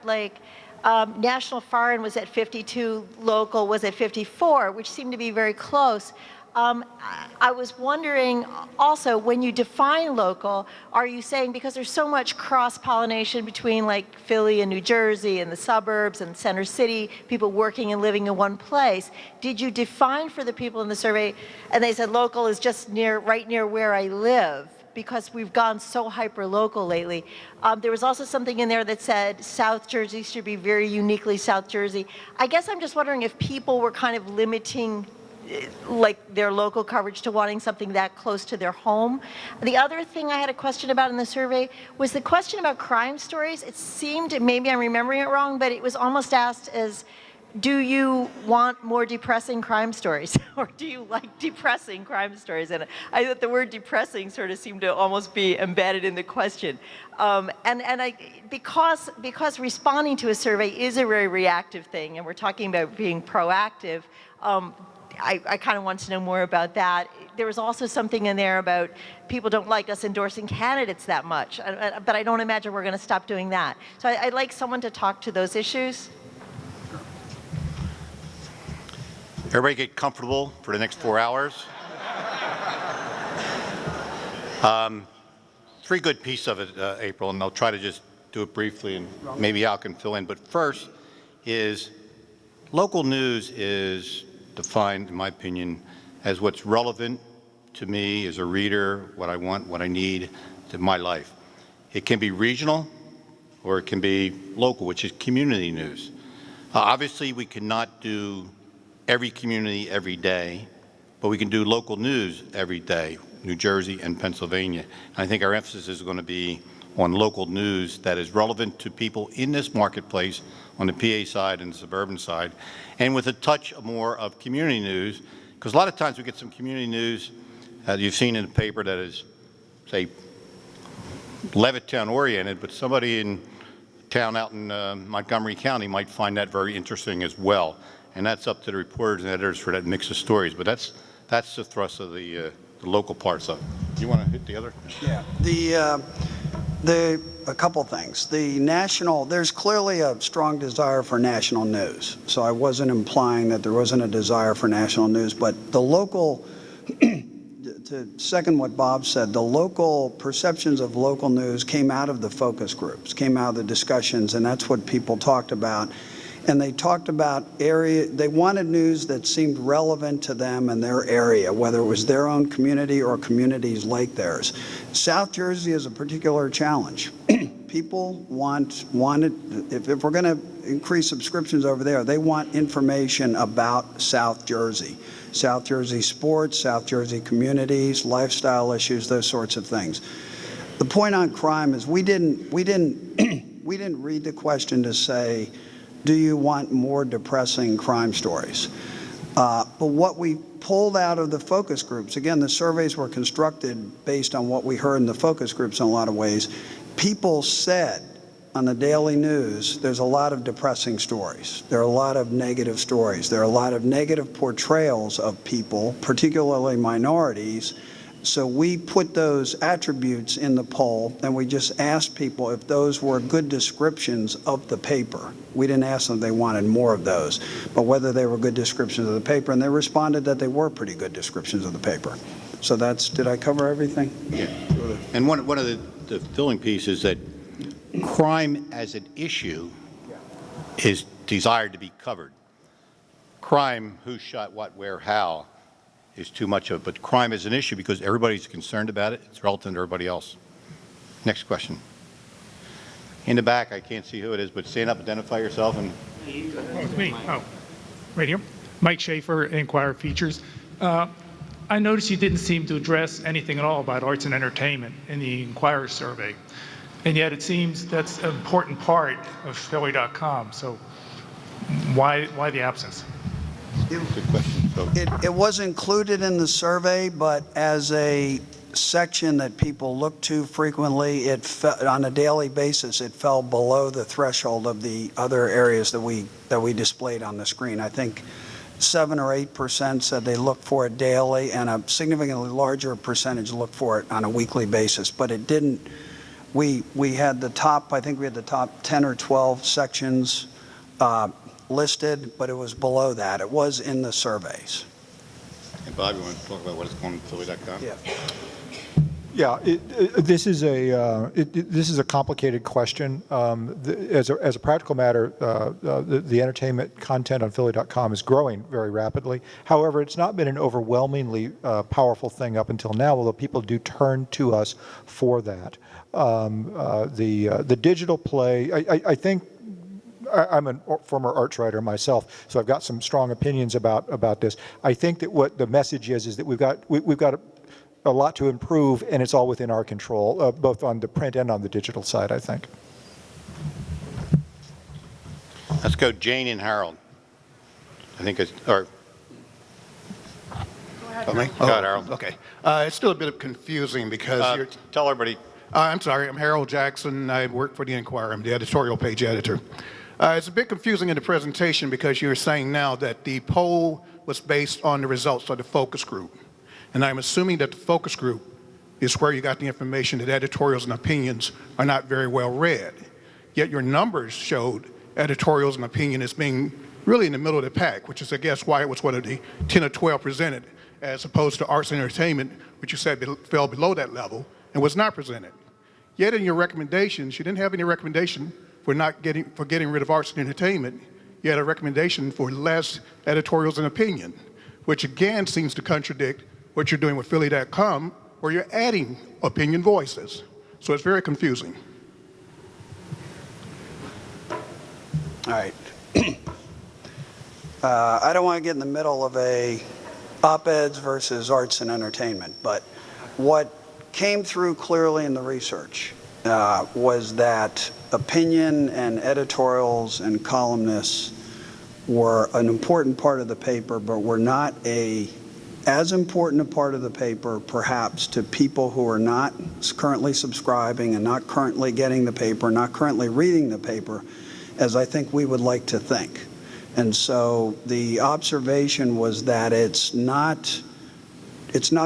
national foreign was at 52, local was at 54, which seemed to be very close. I was wondering also, when you define local, are you saying because there's so much cross-pollination between like Philly and New Jersey and the suburbs and Center City, people working and living in one place, did you define for the people in the survey, and they said local is just right near where I live, because we've gone so hyper-local lately. There was also something in there that said South Jersey should be very uniquely South Jersey. I guess I'm just wondering if people were kind of limiting like their local coverage to wanting something that close to their home. The other thing I had a question about in the survey was the question about crime stories. It seemed, maybe I'm remembering it wrong, but it was almost asked as, do you want more depressing crime stories, or do you like depressing crime stories? And I thought the word depressing sort of seemed to almost be embedded in the question. Because responding to a survey is a very reactive thing, and we're talking about being proactive, I kind of want to know more about that. There was also something in there about people don't like us endorsing candidates that much, but I don't imagine we're going to stop doing that. So I'd like someone to talk to those issues. Everybody get comfortable for the next 4 hours. Pretty good piece of it, April, and I'll try to just do it briefly, and maybe Al can fill in. But first is local news is defined, in my opinion, as what's relevant to me as a reader, what I want, what I need to my life. It can be regional or it can be local, which is community news. Obviously, we cannot do every community every day, but we can do local news every day, New Jersey and Pennsylvania. And I think our emphasis is going to be on local news that is relevant to people in this marketplace on the PA side and the suburban side, and with a touch more of community news, because a lot of times we get some community news that you've seen in the paper that is, say, Levittown oriented, but somebody in town out in Montgomery County might find that very interesting as well. And that's up to the reporters and editors for that mix of stories. But that's the thrust of the local parts of it. Do you want to hit the other? Yeah. A couple things. The national, there's clearly a strong desire for national news. So I wasn't implying that there wasn't a desire for national news, but the local, to second what Bob said, the local perceptions of local news came out of the focus groups, came out of the discussions, and that's what people talked about. And they talked about they wanted news that seemed relevant to them and their area, whether it was their own community or communities like theirs. South Jersey is a particular challenge. People wanted, if we're going to increase subscriptions over there, they want information about South Jersey sports, South Jersey communities, lifestyle issues, those sorts of things. The point on crime is we didn't read the question to say, do you want more depressing crime stories? But what we pulled out of the focus groups, again, the surveys were constructed based on what we heard in the focus groups in a lot of ways. People said on the daily news, there's a lot of depressing stories. There are a lot of negative stories. There are a lot of negative portrayals of people, particularly minorities. So we put those attributes in the poll, and we just asked people if those were good descriptions of the paper. We didn't ask them if they wanted more of those, but whether they were good descriptions of the paper, and they responded that they were pretty good descriptions of the paper. So did I cover everything? Yeah. And one of the filling pieces is that crime as an issue is desired to be covered. Crime, who shot what, where, how, is too much of it, but crime is an issue because everybody's concerned about it. It's relevant to everybody else. Next question. In the back, I can't see who it is, but stand up, identify yourself, and... It's me. Oh, right here. Mike Schaefer, Inquirer Features. I noticed you didn't seem to address anything at all about arts and entertainment in the Inquirer survey, and yet it seems that's an important part of Philly.com. So why the absence? Good question. It was included in the survey, but as a section that people look to frequently, on a daily basis, it fell below the threshold of the other areas that we displayed on the screen. I think 7 or 8% said they look for it daily, and a significantly larger percentage look for it on a weekly basis. But it didn't. We had the top. I think we had the top 10 or 12 sections listed, but it was below that. It was in the surveys. And Bob, you want to talk about what is going on Philly.com? Yeah. Yeah, this is a complicated question. As a practical matter, the entertainment content on Philly.com is growing very rapidly. However, it's not been an overwhelmingly powerful thing up until now, although people do turn to us for that. The digital play, I think. I'm a former arts writer myself, so I've got some strong opinions about this. I think that what the message is that we've got a lot to improve, and it's all within our control, both on the print and on the digital side, I think. Let's go Jane and Harold. I think it's, or... Go ahead, Harold. Okay. It's still a bit confusing because you're... Tell everybody. I'm sorry. I'm Harold Jackson. I work for the Inquirer. I'm the editorial page editor. It's a bit confusing in the presentation because you're saying now that the poll was based on the results of the focus group. And I'm assuming that the focus group is where you got the information that editorials and opinions are not very well read. Yet your numbers showed editorials and opinion as being really in the middle of the pack, which is, I guess, why it was one of the 10 or 12 presented, as opposed to arts and entertainment, which you said fell below that level and was not presented. Yet in your recommendations, you didn't have any recommendation for getting rid of arts and entertainment. You had a recommendation for less editorials and opinion, which again seems to contradict what you're doing with Philly.com, where you're adding opinion voices. So it's very confusing. All right. I don't want to get in the middle of a op-eds versus arts and entertainment, but what came through clearly in the research was that opinion and editorials and columnists were an important part of the paper, but were not a as important a part of the paper, perhaps, to people who are not currently subscribing and not currently getting the paper, not currently reading the paper, as I think we would like to think. And so the observation was that it's not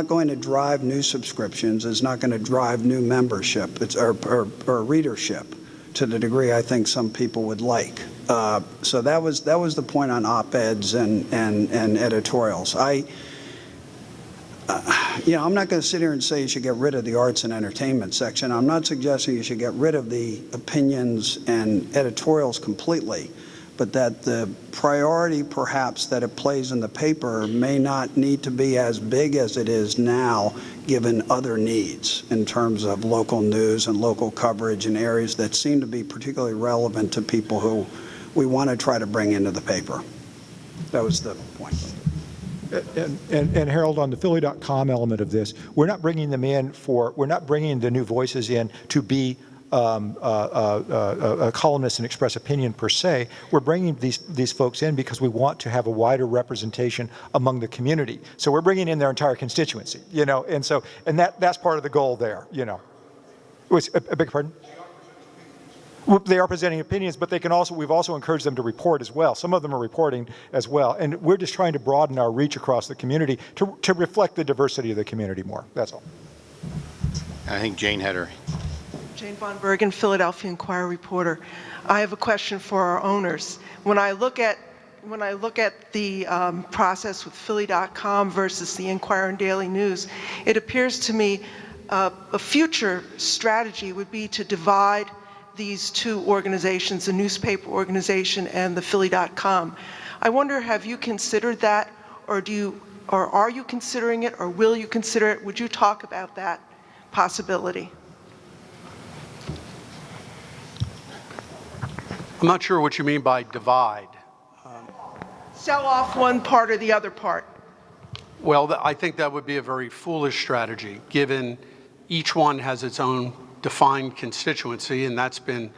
going to drive new subscriptions, it's not going to drive new membership or readership to the degree I think some people would like. So that was the point on op-eds and editorials. I'm not going to sit here and say you should get rid of the arts and entertainment section. I'm not suggesting you should get rid of the opinions and editorials completely, but that the priority perhaps that it plays in the paper may not need to be as big as it is now, given other needs in terms of local news and local coverage in areas that seem to be particularly relevant to people who we want to try to bring into the paper. That was the point. And Harold, on the Philly.com element of this, we're not bringing them in we're not bringing the new voices in to be a columnist and express opinion per se. We're bringing these folks in because we want to have a wider representation among the community. So we're bringing in their entire constituency, and that's part of the goal there, I beg your pardon? They are presenting opinions, but we've also encouraged them to report as well. Some of them are reporting as well. And we're just trying to broaden our reach across the community to reflect the diversity of the community more. That's all. I think Jane had her. Jane Von Bergen, Philadelphia Inquirer reporter. I have a question for our owners. When I look at the process with Philly.com versus the Inquirer and Daily News, it appears to me a future strategy would be to divide these two organizations, the newspaper organization and the Philly.com. I wonder, have you considered that, or are you considering it, or will you consider it? Would you talk about that possibility? I'm not sure what you mean by divide. Sell off one part or the other part. Well, I think that would be a very foolish strategy, given each one has its own defined constituency, and that's been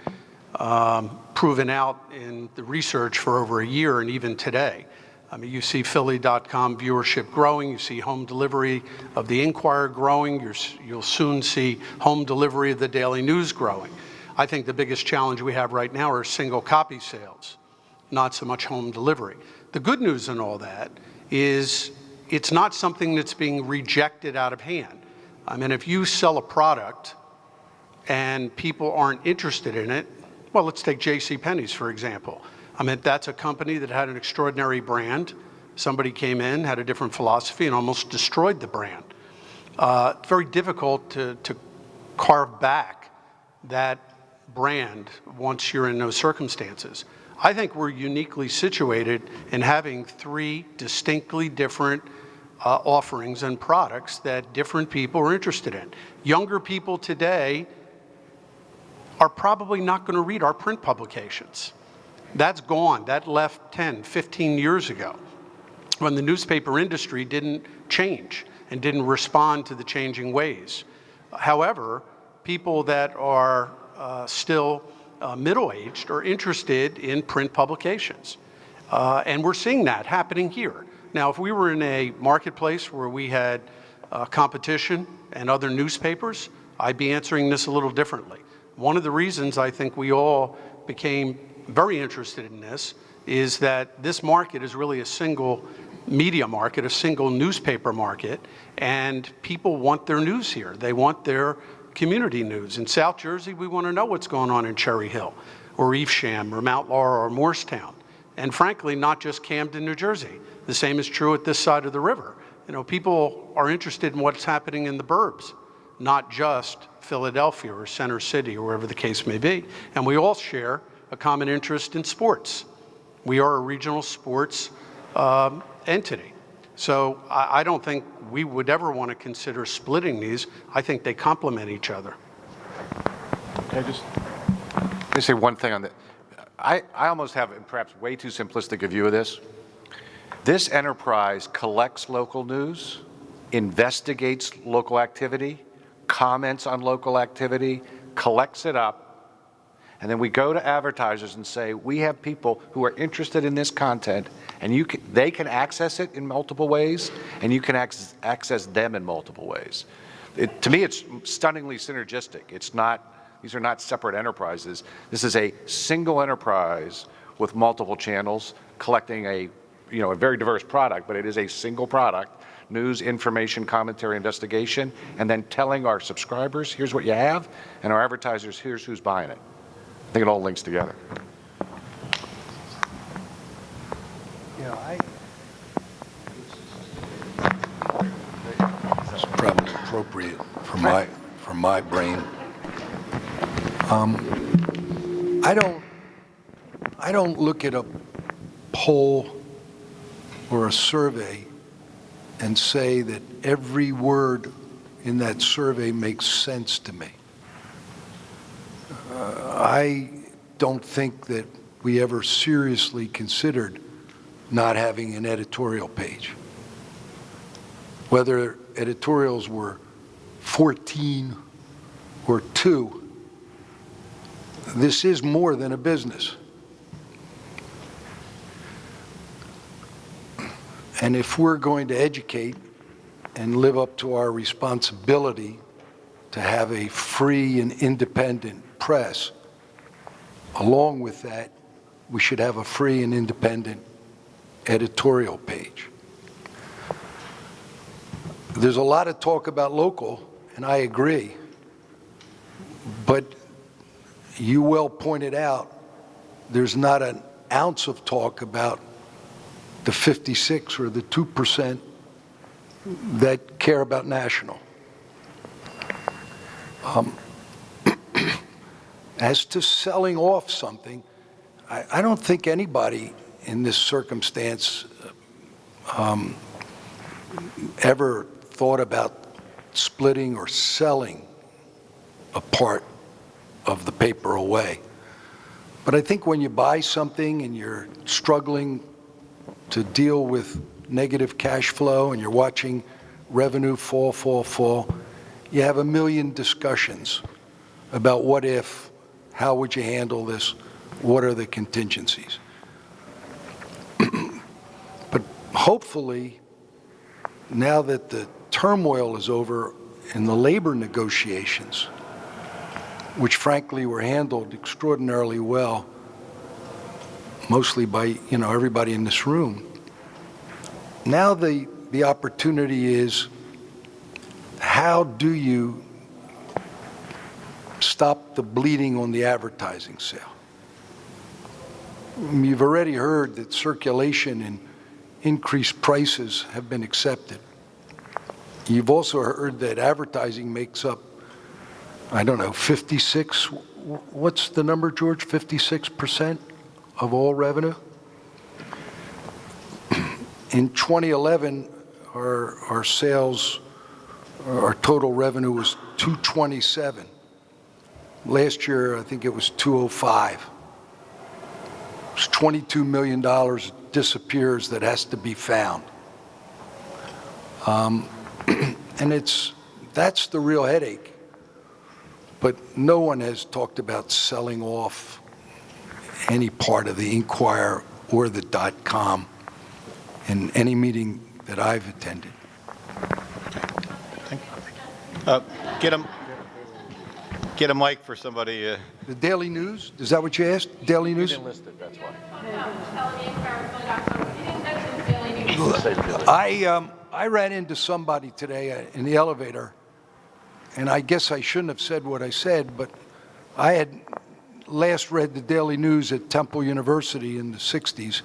proven out in the research for over a year and even today. I mean, you see Philly.com viewership growing, you see home delivery of the Inquirer growing, you'll soon see home delivery of the Daily News growing. I think the biggest challenge we have right now are single copy sales, not so much home delivery. The good news in all that is it's not something that's being rejected out of hand. I mean, if you sell a product and people aren't interested in it, well, let's take JCPenney's, for example. I mean, that's a company that had an extraordinary brand. Somebody came in, had a different philosophy, and almost destroyed the brand. It's very difficult to carve back that brand once you're in those circumstances. I think we're uniquely situated in having three distinctly different offerings and products that different people are interested in. Younger people today are probably not going to read our print publications. That's gone. That left 10, 15 years ago when the newspaper industry didn't change and didn't respond to the changing ways. However, people that are still middle-aged are interested in print publications. And we're seeing that happening here. Now, if we were in a marketplace where we had competition and other newspapers, I'd be answering this a little differently. One of the reasons I think we all became very interested in this is that this market is really a single media market, a single newspaper market, and people want their news here. They want their community news. In South Jersey, we want to know what's going on in Cherry Hill or Evesham or Mount Laurel or Morristown. And frankly, not just Camden, New Jersey. The same is true at this side of the river. People are interested in what's happening in the burbs, not just Philadelphia or Center City or wherever the case may be. And we all share a common interest in sports. We are a regional sports entity. So I don't think we would ever want to consider splitting these. I think they complement each other. Let me say one thing on that. I almost have perhaps way too simplistic a view of this. This enterprise collects local news, investigates local activity, comments on local activity, collects it up, And then we go to advertisers and say, we have people who are interested in this content, and they can access it in multiple ways, and you can access them in multiple ways. To me, it's stunningly synergistic. These are not separate enterprises. This is a single enterprise with multiple channels collecting a very diverse product, but it is a single product: news, information, commentary, investigation, and then telling our subscribers, here's what you have, and our advertisers, here's who's buying it. I think it all links together. It's probably appropriate for my brain. I don't look at a poll or a survey and say that every word in that survey makes sense to me. I don't think that we ever seriously considered not having an editorial page. Whether editorials were 14 or 2, this is more than a business. And if we're going to educate and live up to our responsibility to have a free and independent press, along with that, we should have a free and independent editorial page. There's a lot of talk about local, and I agree, but you well pointed out there's not an ounce of talk about the 56 or the 2% that care about national. As to selling off something, I don't think anybody in this circumstance ever thought about splitting or selling a part of the paper away. But I think when you buy something and you're struggling to deal with negative cash flow and you're watching revenue fall, you have a million discussions about what if, how would you handle this, what are the contingencies. But hopefully, now that the turmoil is over in the labor negotiations, which frankly were handled extraordinarily well, mostly by everybody in this room, now the opportunity is, how do you stop the bleeding on the advertising sale? You've already heard that circulation and increased prices have been accepted. You've also heard that advertising makes up, 56, what's the number, George? 56% of all revenue? In 2011, our sales, our total revenue was 227. Last year, I think it was 205. It's $22 million disappears that has to be found. And that's the real headache. But no one has talked about selling off any part of the Inquirer or the .com in any meeting that I've attended. Thank you. Get a mic for somebody. The Daily News? Is that what you asked? Daily News? You didn't list it, that's why. I ran into somebody today in the elevator, and I guess I shouldn't have said what I said, but I had last read the Daily News at Temple University in the 60s.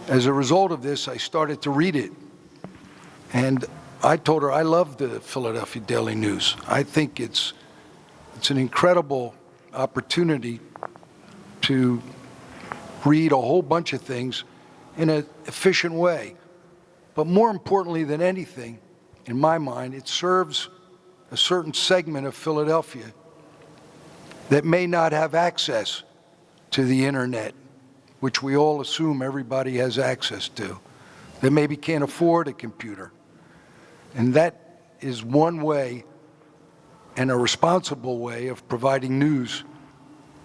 As a result of this, I started to read it. And I told her I love the Philadelphia Daily News. I think it's an incredible opportunity to read a whole bunch of things in an efficient way. But more importantly than anything, in my mind, it serves a certain segment of Philadelphia that may not have access to the internet, which we all assume everybody has access to, that maybe can't afford a computer. And that is one way, and a responsible way, of providing news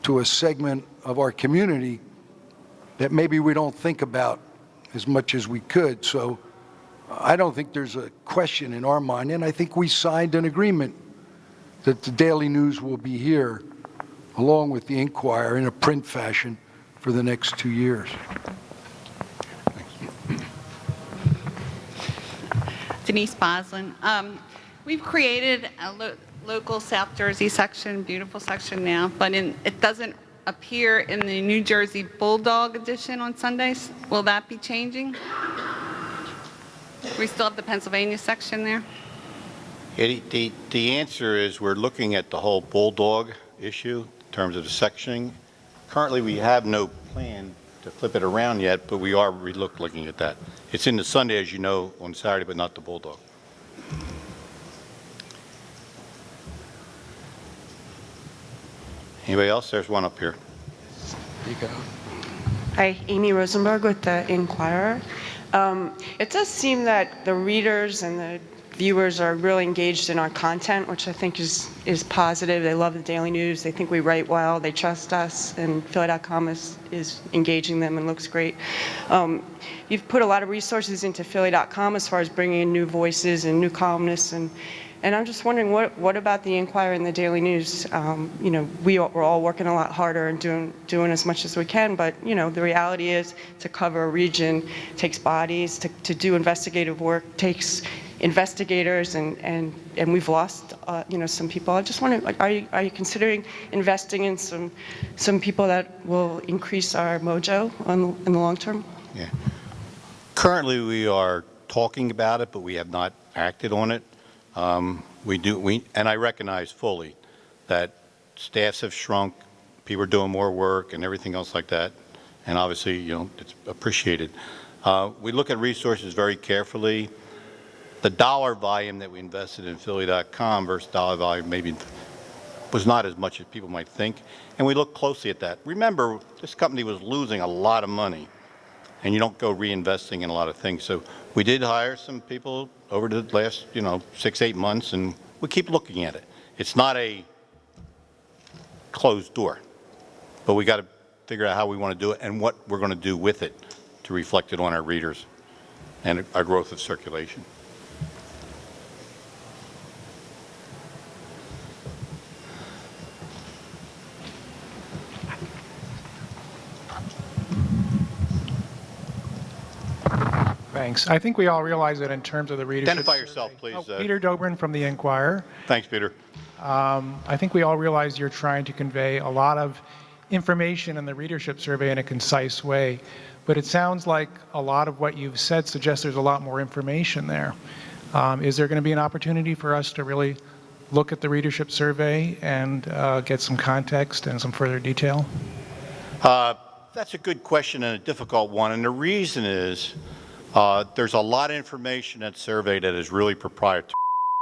to a segment of our community that maybe we don't think about as much as we could. So I don't think there's a question in our mind, and I think we signed an agreement that the Daily News will be here along with the Inquirer in a print fashion for the next 2 years. Denise Boslin. We've created a local South Jersey section, beautiful section now, but it doesn't appear in the New Jersey Bulldog edition on Sundays. Will that be changing? We still have the Pennsylvania section there? The answer is we're looking at the whole Bulldog issue in terms of the sectioning. Currently, we have no plan to flip it around yet, but we are looking at that. It's in the Sunday, as you know, on Saturday, but not the Bulldog. Anybody else? There's one up here. You go. Hi, Amy Rosenberg with the Inquirer. It does seem that the readers and the viewers are really engaged in our content, which I think is positive. They love the Daily News. They think we write well. They trust us, and Philly.com is engaging them and looks great. You've put a lot of resources into Philly.com as far as bringing in new voices and new columnists, and I'm just wondering, what about the Inquirer and the Daily News? We're all working a lot harder and doing as much as we can, but the reality is to cover a region takes bodies, to do investigative work takes investigators, and we've lost some people. I just wonder, are you considering investing in some people that will increase our mojo in the long term? Yeah. Currently, we are talking about it, but we have not acted on it. And I recognize fully that staffs have shrunk, people are doing more work and everything else like that, and obviously, it's appreciated. We look at resources very carefully. The dollar volume that we invested in Philly.com versus dollar volume maybe was not as much as people might think, and we look closely at that. Remember, this company was losing a lot of money, and you don't go reinvesting in a lot of things. So we did hire some people over the last, 6-8 months, and we keep looking at it. It's not a closed door, but we got to figure out how we want to do it and what we're going to do with it to reflect it on our readers and our growth of circulation. Thanks. I think we all realize that in terms of the readership. Identify yourself, please. Peter Dobrin from the Inquirer. Thanks, Peter. I think we all realize you're trying to convey a lot of information in the readership survey in a concise way, but it sounds like a lot of what you've said suggests there's a lot more information there. Is there going to be an opportunity for us to really look at the readership survey and get some context and some further detail? That's a good question and a difficult one, and the reason is there's a lot of information in that survey that is really proprietary.